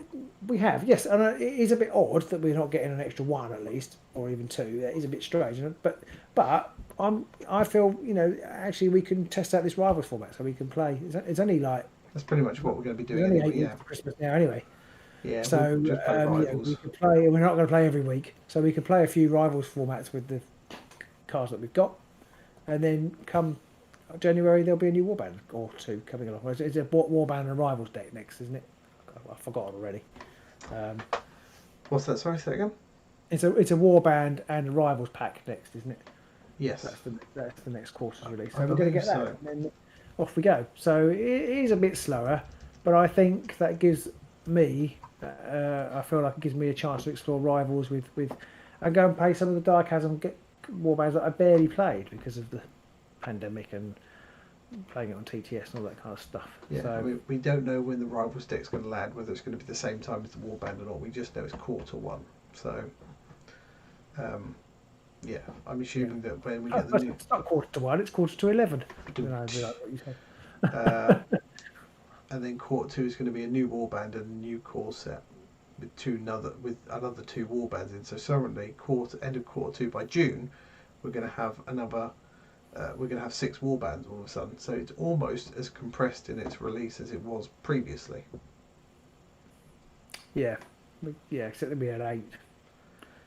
we have. Yes, and it is a bit odd that we're not getting an extra one at least, or even two. That is a bit strange, but I feel actually we can test out this Rivals format, so we can play. It's only like that's pretty much what we're going to be doing. Only anyway, 8 weeks for Christmas now, anyway. Yeah. So we'll just play Rivals. we can play. We're not going to play every week, so we can play a few Rivals formats with the cards that we've got, and then come January there'll be a new warband or two coming along. It's a warband and Rivals deck next, isn't it? I've forgotten already. What's that? Sorry, say again. It's a warband and a Rivals pack next, isn't it? Yes. That's the next quarter's release. So we're going to get that, and then off we go. So it is a bit slower, but I think that gives me. I feel like it gives me a chance to explore Rivals with and go and play some of the Chasm warbands that I barely played because of the pandemic and playing it on TTS and all that kind of stuff. Yeah, so, we don't know when the Rivals deck's going to land, whether it's going to be the same time as the warband or not. We just know it's Q1. So, yeah, I'm assuming that when we get the new... It's not Q1, it's Q11. Like what you and then Q2 is going to be a new warband and a new core set with another two warbands in. So certainly, end of Q2 by June, we're going to have another... we're going to have 6 warbands all of a sudden, so it's almost as compressed in its release as it was previously. Yeah, except that we had 8.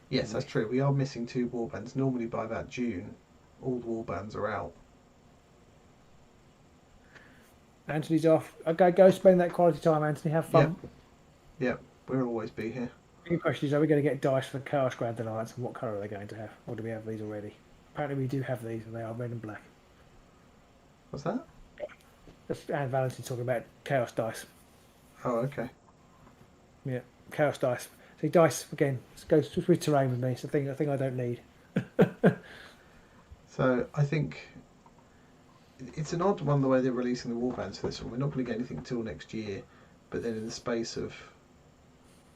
Yes, that's true. We are missing 2 warbands. Normally by about June, all the warbands are out. Anthony's off. Okay, go spend that quality time, Anthony. Have fun. Yeah, we'll always be here. The question is, are we going to get dice for Chaos Grand Alliance, and what colour are they going to have? Or do we have these already? Apparently we do have these, and they are red and black. What's that? That's Anne Valentine's talking about Chaos dice. Oh, okay. Yeah, Chaos dice. See, dice, again, goes with terrain with me. It's a thing I don't need. So, I think it's an odd one the way they're releasing the warbands for this one. We're not going to get anything until next year, but then in the space of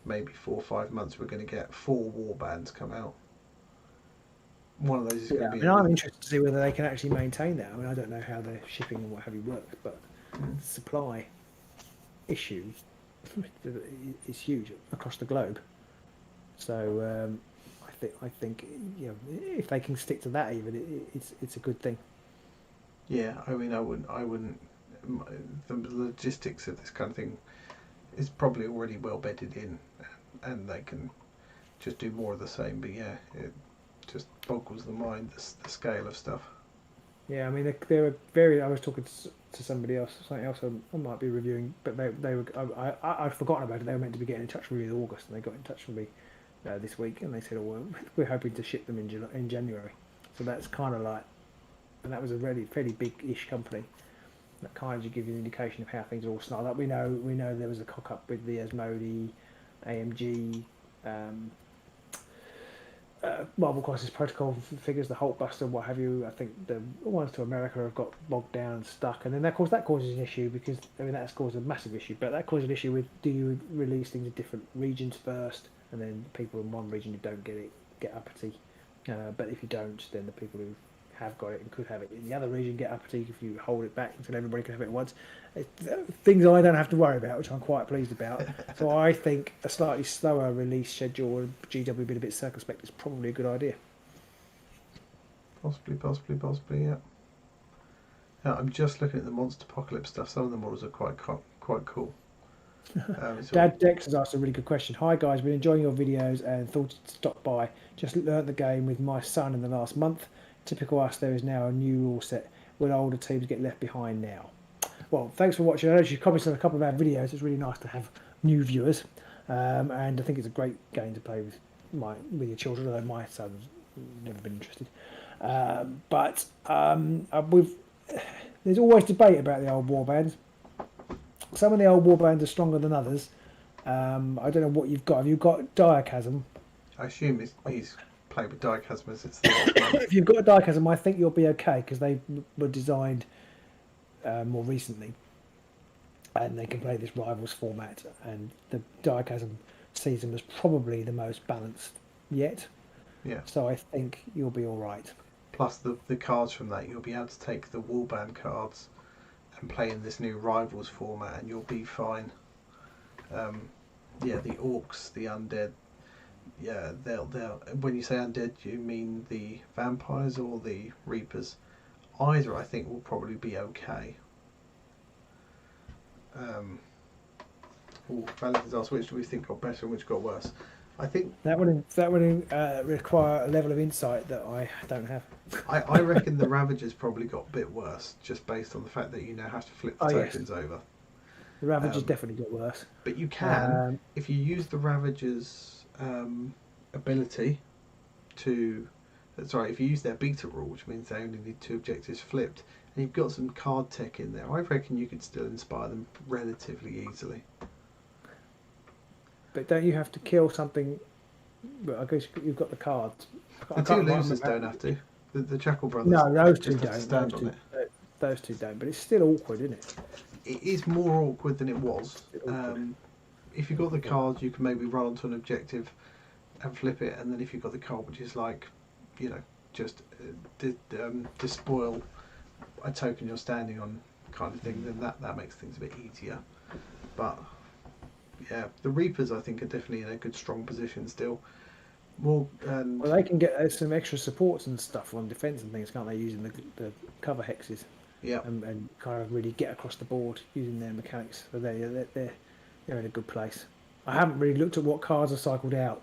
maybe 4 or 5 months, we're going to get 4 warbands come out. One of those is going to be... I'm interested to see whether they can actually maintain that. I mean, I don't know how their shipping and what have you works, but the supply issue is huge across the globe. So I think if they can stick to that, even it's a good thing. Yeah, I mean, I wouldn't. The logistics of this kind of thing is probably already well bedded in, and they can just do more of the same. But yeah, it just boggles the mind, the scale of stuff. Yeah, I mean, they were very. I was talking to somebody else, something else I might be reviewing, but they were. I'd forgotten about it. They were meant to be getting in touch with me in August, and they got in touch with me this week, and they said, "Oh, well, we're hoping to ship them in January." So that's kind of like, and that was a fairly big-ish company. That kind of gives you an indication of how things are all snarled up. We know there was a cock up with the Asmodee, AMG. Marvel Crisis Protocol figures, the Hulkbuster, what have you. I think the ones to America have got bogged down and stuck, and then that causes an issue because that's caused a massive issue. But that causes an issue with, do you release things in different regions first, and then people in one region who don't get it get uppity. But if you don't, then the people who have got it and could have it in the other region get uppity if you hold it back until everybody can have it at once. Things I don't have to worry about, which I'm quite pleased about. So I think a slightly slower release schedule and GW being a bit circumspect is probably a good idea. Possibly, yeah. I'm just looking at the Monster Apocalypse stuff. Some of the models are quite cool. Dad Dex has asked a really good question. Hi guys, been enjoying your videos and thought to stop by. Just learnt the game with my son in the last month. Typical us, there is now a new rule set where older teams get left behind now. Well, thanks for watching. I know you've commented on a couple of our videos. It's really nice to have new viewers, and I think it's a great game to play with your children. Although my son's never been interested, there's always debate about the old warbands. Some of the old warbands are stronger than others. I don't know what you've got. Have you got Chasm? I assume he's played with Chasm as it's the last one. If you've got a Chasm, I think you'll be okay because they were designed more recently, and they can play this Rivals format. And the Chasm season was probably the most balanced yet. Yeah. So I think you'll be all right. Plus the cards from that, you'll be able to take the warband cards and play in this new Rivals format, and you'll be fine. The orcs, the undead. Yeah, they'll. When you say undead, do you mean the vampires or the reapers? Either, I think, will probably be okay. Valentine's asked, which do we think got better and which got worse? I think that would require a level of insight that I don't have. I reckon the Ravagers probably got a bit worse, just based on the fact that you now have to flip the tokens over. The Ravagers definitely got worse. But you can, if you use the Ravagers' ability to... Sorry, if you use their beta rule, which means they only need 2 objectives flipped, and you've got some card tech in there, I reckon you could still inspire them relatively easily. But don't you have to kill something? Well, I guess you've got the cards. The 2 losers don't have to. The Jackal Brothers. No, those 2 don't. Stand on it. Those 2 don't. But it's still awkward, isn't it? It is more awkward than it was. If you've got the cards, you can maybe run onto an objective and flip it, and then if you've got the card, which is like, just despoil a token you're standing on kind of thing, then that makes things a bit easier. But yeah, the Reapers I think are definitely in a good strong position still. Well, they can get some extra supports and stuff on defence and things, can't they, using the cover hexes? Yeah, and kind of really get across the board using their mechanics. So they're in a good place. I haven't really looked at what cards are cycled out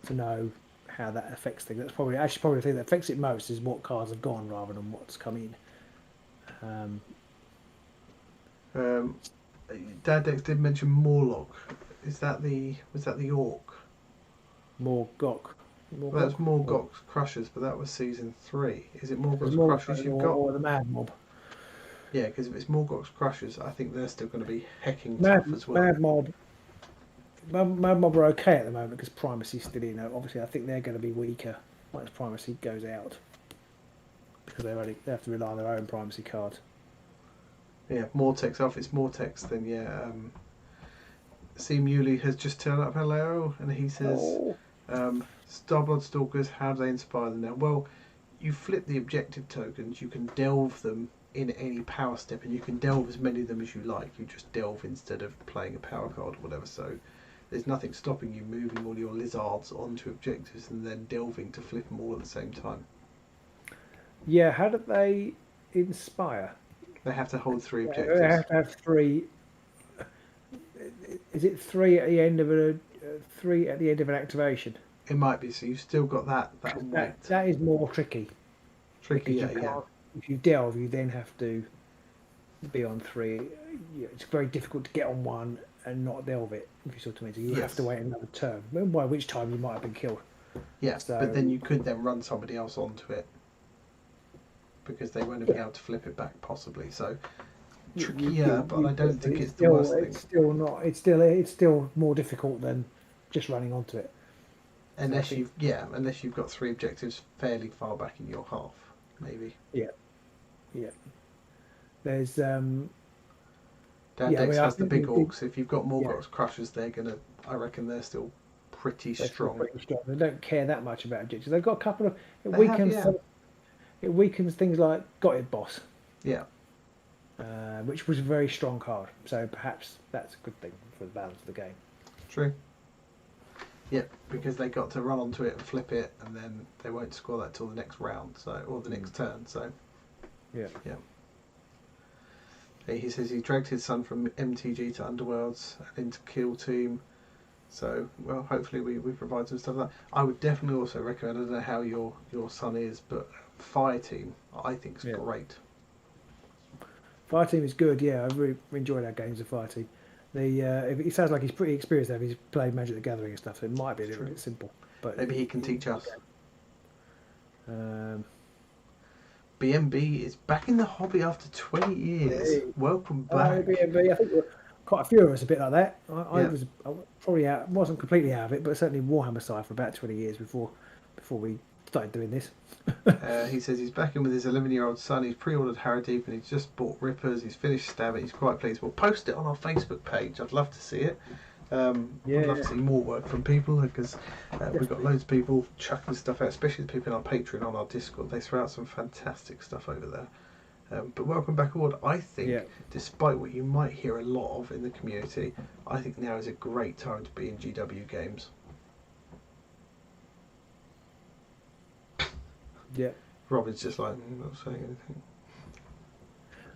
to know how that affects things. That's probably the thing that affects it most is what cards have gone rather than what's come in. Dadex did mention Morlock. Was that the Orc? Morgok. Well, that's Morgok's Crushers, but that was season 3. Is it Morgok's Crushers you've got? Or the Mad Mob? Yeah, because if it's Morgok's Crushers, I think they're still going to be hecking tough as well. Mad Mob are okay at the moment because Primacy's still in. Obviously, I think they're going to be weaker once Primacy goes out because they have to rely on their own Primacy cards. Yeah, Mortex. If it's Mortex, then yeah. C. Muley has just turned up. Hello, and he says, Starblood Stalkers, how do they inspire them now? Well, you flip the objective tokens, you can delve them in any power step, and you can delve as many of them as you like. You just delve instead of playing a power card or whatever, so there's nothing stopping you moving all your lizards onto objectives and then delving to flip them all at the same time. Yeah, how do they inspire? They have to hold 3 objectives. They have to have 3. Is it 3 at the end of an activation? It might be. So you've still got that weight. That is more tricky. Yeah. If you delve, you then have to be on 3. It's very difficult to get on 1 and not delve it. If you see what I mean, so you have to wait another turn. By which time you might have been killed. Yeah, but then you could then run somebody else onto it because they won't be able to flip it back possibly. So trickier, but I don't think it's the worst thing. It's still more difficult than just running onto it. Unless you've got 3 objectives fairly far back in your half, maybe. Yeah. There's Dex has the big orcs. If you've got Morgoth's Crushers, I reckon they're still pretty strong. They don't care that much about objectives. They've got a couple of it weakens things like Gotted Boss. Yeah. Which was a very strong card. So perhaps that's a good thing for the balance of the game. True. Yep, because they got to run onto it and flip it, and then they won't score that till the next round, or the next turn. So. Yeah. He says he dragged his son from MTG to Underworlds and into Kill Team. So, well, hopefully we provide some stuff like that. I would definitely also recommend, I don't know how your son is, but Fire Team I think is great. Fire Team is good, yeah. I really enjoyed our games of Fire Team. It sounds like he's pretty experienced there. He's played Magic the Gathering and stuff, so it might be a little bit simple. But maybe he can teach us. BMB is back in the hobby after 20 years. Hey. Welcome back. BMB, I think quite a few of us a bit like that. I was probably wasn't completely out of it, but certainly Warhammer side for about 20 years before we started doing this. He says he's back in with his 11-year-old son. He's pre-ordered Harrowdeep and he's just bought Rippers. He's finished Stabbing. He's quite pleased. We'll post it on our Facebook page. I'd love to see it. I'd love to see more work from people because we've got loads of people chucking stuff out, especially the people on our Patreon, on our Discord. They throw out some fantastic stuff over there. But welcome back aboard. I think, despite what you might hear a lot of in the community, I think now is a great time to be in GW games. Yeah. Robin's just like, not saying anything.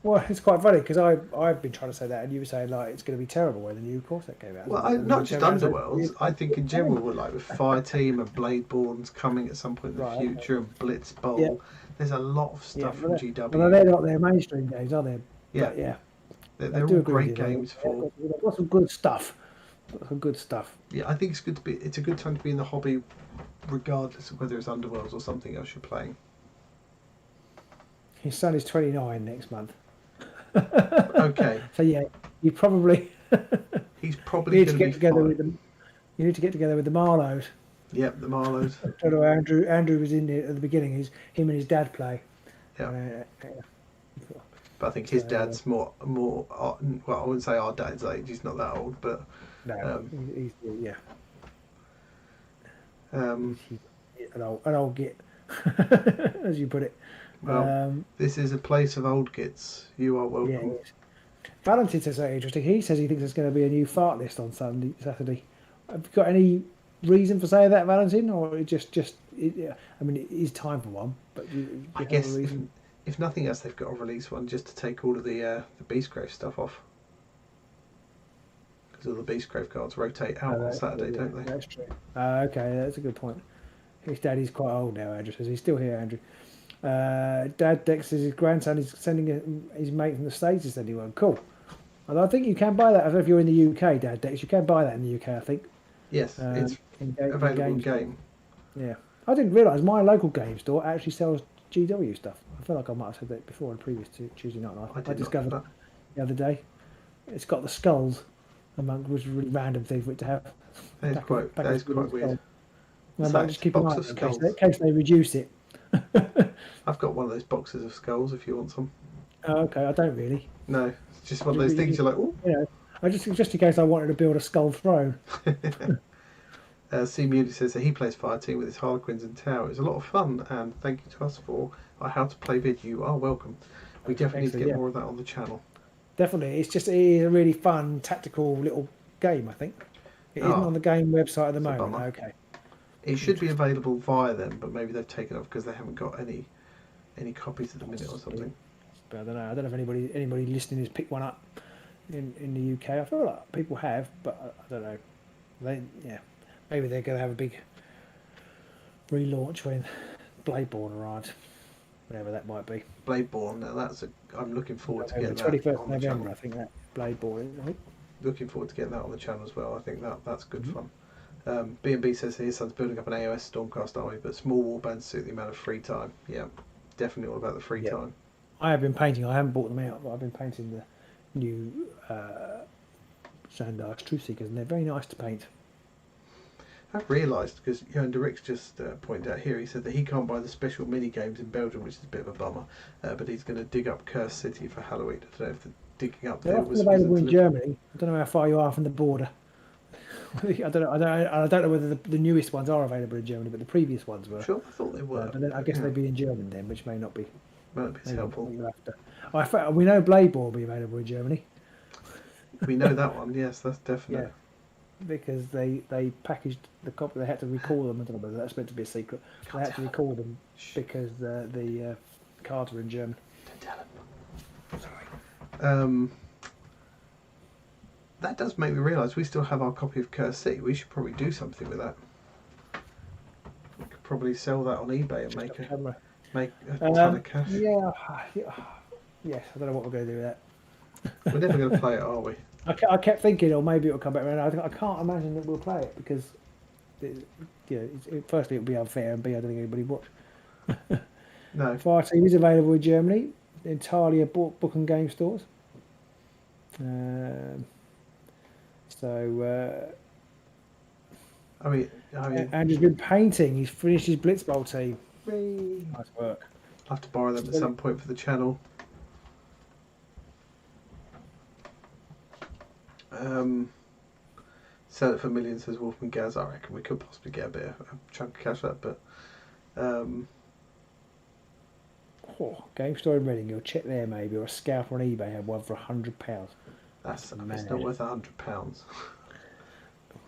Well, it's quite funny because I've been trying to say that, and you were saying like it's going to be terrible when the new Corset came out. Well, not just Underworlds. I think in general, with Fire Team and Bladeborns coming at some point in the future, and Blitz Bowl. Yeah. There's a lot of stuff from GW. Well, they're not their mainstream games, are they? Yeah, but yeah. They're all great games for. They've got some good stuff. Yeah, I think it's good to be. It's a good time to be in the hobby, regardless of whether it's Underworlds or something else you're playing. His son is 29 next month. Okay. So yeah, you probably. He's probably need to get together with them. You need to get together with the Marlows. Yep, the Marlows. I don't know, Andrew was in it at the beginning. Him and his dad play. Yeah. But I think his dad's more. Well, I wouldn't say our dad's age. He's not that old, but. No, he's an old git, as you put it. Well, this is a place of old gits. You are welcome. Yeah, Valentin says something interesting. He says he thinks there's going to be a new fart list on Saturday. Have you got any reason for saying that, Valentin, or it just I mean, it is time for one, but I guess if nothing else, they've got to release one just to take all of the Beastgrave stuff off. Because all the Beastgrave cards rotate out on Saturday, don't they? That's true. Okay, that's a good point. His daddy's quite old now, Andrew says. He's still here, Andrew. Dad Dex says his grandson is sending his mate from the States is sending one. Cool. And I think you can buy that. I don't know if you're in the UK, Dad Dex. You can buy that in the UK, I think. Yes, it's available in game. Yeah. I didn't realise my local game store actually sells GW stuff. I feel like I might have said that before on the previous Tuesday night. I discovered that the other day. It's got the skulls among, which is a really random thing for it to have. That is quite weird. I might just keep an eye on it in case they reduce it. I've got one of those boxes of skulls if you want some. Oh, okay, I don't really. No, it's just one of those things you're like, oh. You know, just in case I wanted to build a skull throne. C Muni says that he plays Fire Team with his Harlequins and Tower. It's a lot of fun, and thank you to us for our How to Play vid. You are welcome. We definitely need to get more of that on the channel. Definitely, it is a really fun tactical little game. I think it isn't on the game website at the moment. Okay. It should be available via them, but maybe they've taken it off because they haven't got any copies at the minute or something. But I don't know. I don't know if anybody listening has picked one up in the UK. I feel like people have, but I don't know. Maybe they're going to have a big relaunch when Bladeborn arrives, whatever that might be. Bladeborn. Now I'm looking forward to getting that. 21st November, I think that Bladeborn. Looking forward to getting that on the channel as well. I think that's good fun. B&B says his son's building up an AOS Stormcast army, but small warbands suit the amount of free time. Yeah, definitely all about the free time. I have been painting. I haven't bought them out, but I've been painting the new Sandark's Truth Seekers, and they're very nice to paint. I've realised, because Rick's just pointed out here, he said that he can't buy the special mini games in Belgium, which is a bit of a bummer. But he's going to dig up Curse City for Halloween. I don't know if the digging up They're there often was available in Germany. I don't know how far you are from the border. I don't know whether the newest ones are available in Germany, but the previous ones were. Sure, I thought they were. But then I guess they'd be in German then, which may not be. Well, it's helpful. We know Blade Ball will be available in Germany. We know that one. Yes, that's definite. Yeah, because they packaged the copy. They had to recall them. I don't know whether that's meant to be a secret. They had to recall them because the cards were in German. Don't tell them. Sorry. That does make me realise we still have our copy of Curse City. We should probably do something with that. We could probably sell that on eBay and make a ton of cash. Yeah. Yes, I don't know what we're going to do with that. We're never going to play it, are we? I kept thinking, maybe it'll come back around. I can't imagine that we'll play it because, firstly, it would be unfair, and B, I don't think anybody would watch. No. Fire Team is available in Germany, entirely at book and game stores. Andrew's been painting. He's finished his Blitzball team. Whee. Nice work. I'll have to borrow them at some point for the channel. Sell it for millions, says Wolfman Gaz. I reckon we could possibly get a chunk of cash out, but game store in Reading, you'll check there maybe, or a scalper on eBay had one for £100. It's not worth £100.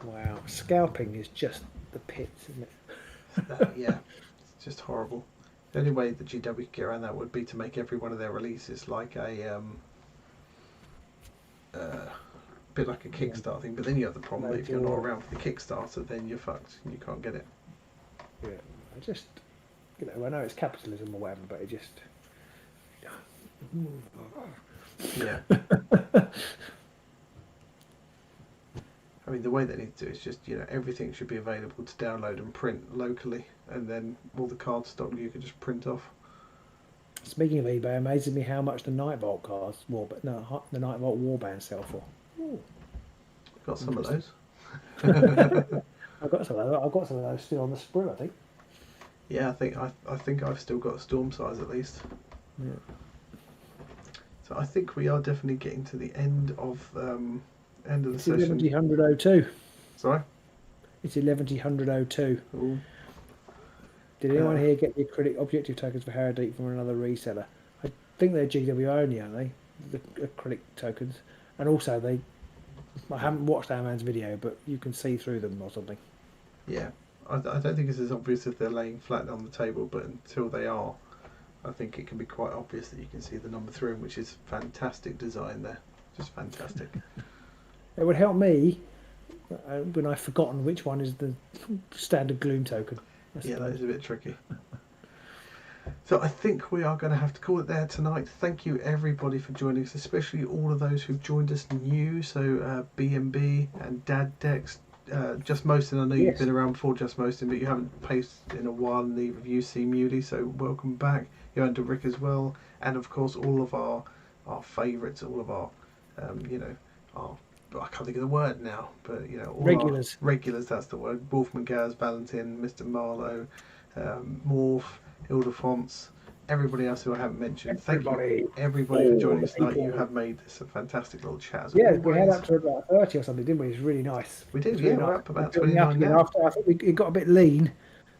Wow, scalping is just the pits, isn't it? Yeah, it's just horrible. The only way the GW could get around that would be to make every one of their releases like a bit like a Kickstarter thing, but then you have the problem that if you're not around for the Kickstarter, then you're fucked and you can't get it. Yeah, I know it's capitalism or whatever, but it just... Yeah. I mean, the way they need to do is just, everything should be available to download and print locally, and then all the card stock you could just print off. Speaking of eBay, amazes me how much the Nightvault cards, the Nightvault warband sell for. Ooh. Got some of those. I've got some of those still on the sprue, I think. Yeah, I think I've still got a storm size at least. Yeah. So I think we are definitely getting to the end of the session. 1102. Sorry? It's 1102. Ooh. Did anyone here get the acrylic objective tokens for Harrowdeep from another reseller? I think they're GW only, aren't they? The acrylic tokens. And also, I haven't watched our man's video, but you can see through them or something. Yeah. I don't think it's as obvious if they're laying flat on the table, but until they are, I think it can be quite obvious that you can see the number through them, which is fantastic design there. Just fantastic. It would help me when I've forgotten which one is the standard gloom token. Yeah, that is a bit tricky. So I think we are going to have to call it there tonight. Thank you everybody for joining us, especially all of those who've joined us new. So BNB and Dad Dex, Just Mostin. I know you've been around before Just Mostin, but you haven't posted in a while. Neither of you see Muley, so welcome back. You're under Rick as well, and of course all of our favourites, all of our I can't think of the word now, but all regulars. Regulars, that's the word. Wolfman Gaz, Valentin, Mr. Marlowe, Morph, Ildefonse, everybody else who I haven't mentioned. Thank you, everybody, for joining us tonight. You have made this a fantastic little chat. Yeah, we had up to about 30 or something, didn't we? It was really nice. We did, yeah. We're up about 29 now. I think it got a bit lean,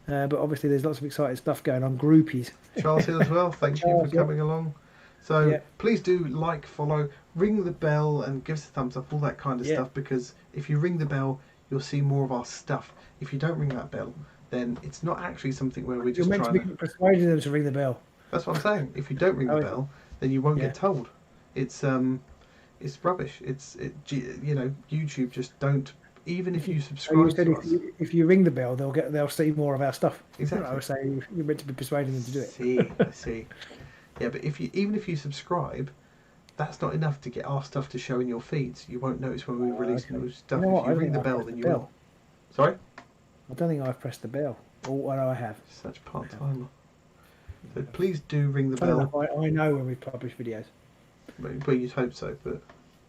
but obviously there's lots of exciting stuff going on. Groupies. Charles Hill as well. Thank you for coming along. So please do like, follow, ring the bell, and give us a thumbs up, all that kind of stuff, because if you ring the bell, you'll see more of our stuff. If you don't ring that bell, then it's not actually something where we're just trying to... You're meant to be persuading them to ring the bell. That's what I'm saying. If you don't ring the bell, then you won't get told. It's rubbish. YouTube just don't... Even if you subscribe to us... If you ring the bell, they'll see more of our stuff. Exactly. I was saying you're meant to be persuading them to do it. I see. Yeah, but even if you subscribe, that's not enough to get our stuff to show in your feeds. You won't notice when we release new stuff. If you ring the bell, then you will. Sorry? I don't think I've pressed the bell. Oh, I have. Such part-timer. So please do ring the bell. I know when we publish videos. Well, you'd hope so, but...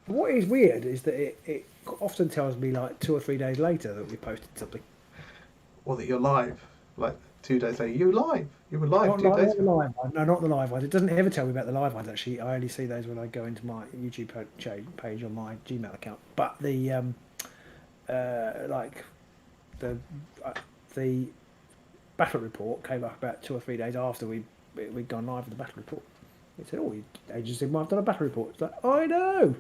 What is weird is that it often tells me like 2 or 3 days later that we posted something. or that you're live. Like 2 days later, you live. You were live Not 2 days the ago. live one. No, not the live ones. It doesn't ever tell me about the live ones, actually. I only see those when I go into my YouTube page on my Gmail account. But the the battle report came up about 2 or 3 days after we'd gone live with the battle report. It said, "Oh, Agents Sigmar have done a battle report." It's like, I know.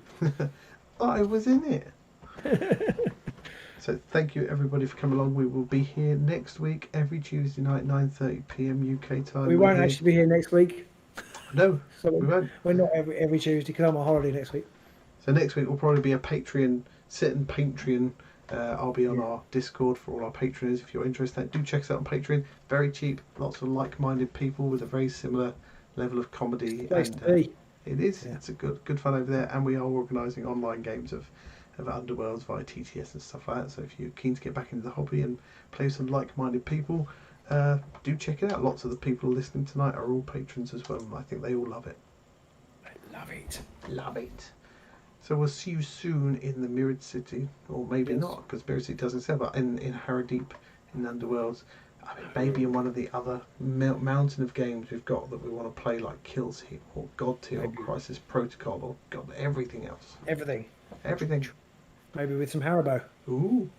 I was in it. So thank you everybody for coming along. We will be here next week, every Tuesday night, 9:30 PM UK time. We won't actually be here next week. No, So we won't. We're not every Tuesday because I'm on holiday next week. So next week will probably be a Patreon, Patreon. I'll be on our Discord for all our patrons. If you're interested, do check us out on Patreon. Very cheap, lots of like-minded people with a very similar level of comedy. Place to be. It is. Yeah. It's a good fun over there, and we are organising online games of Underworlds via TTS and stuff like that. So if you're keen to get back into the hobby and play with some like-minded people, do check it out. Lots of the people listening tonight are all patrons as well, and I think they all love it. I love it. Love it. So we'll see you soon in the Mirrored City, or maybe not, because Mirrored City doesn't say, but in Harrowdeep, in Underworlds. I mean, maybe in one of the other mountain of games we've got that we want to play, like Kills Heap, or God Tier, or Crisis Protocol, or God, everything else. Everything. Everything. Maybe with some Haribo. Ooh.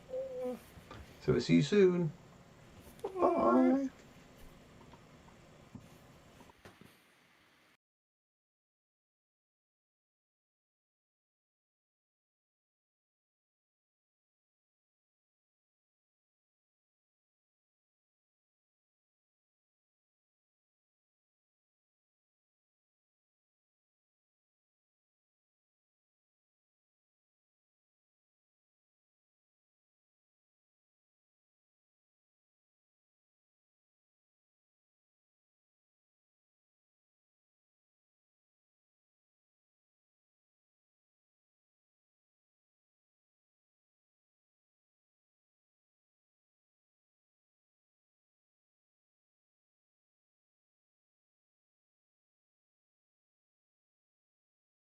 So we'll see you soon.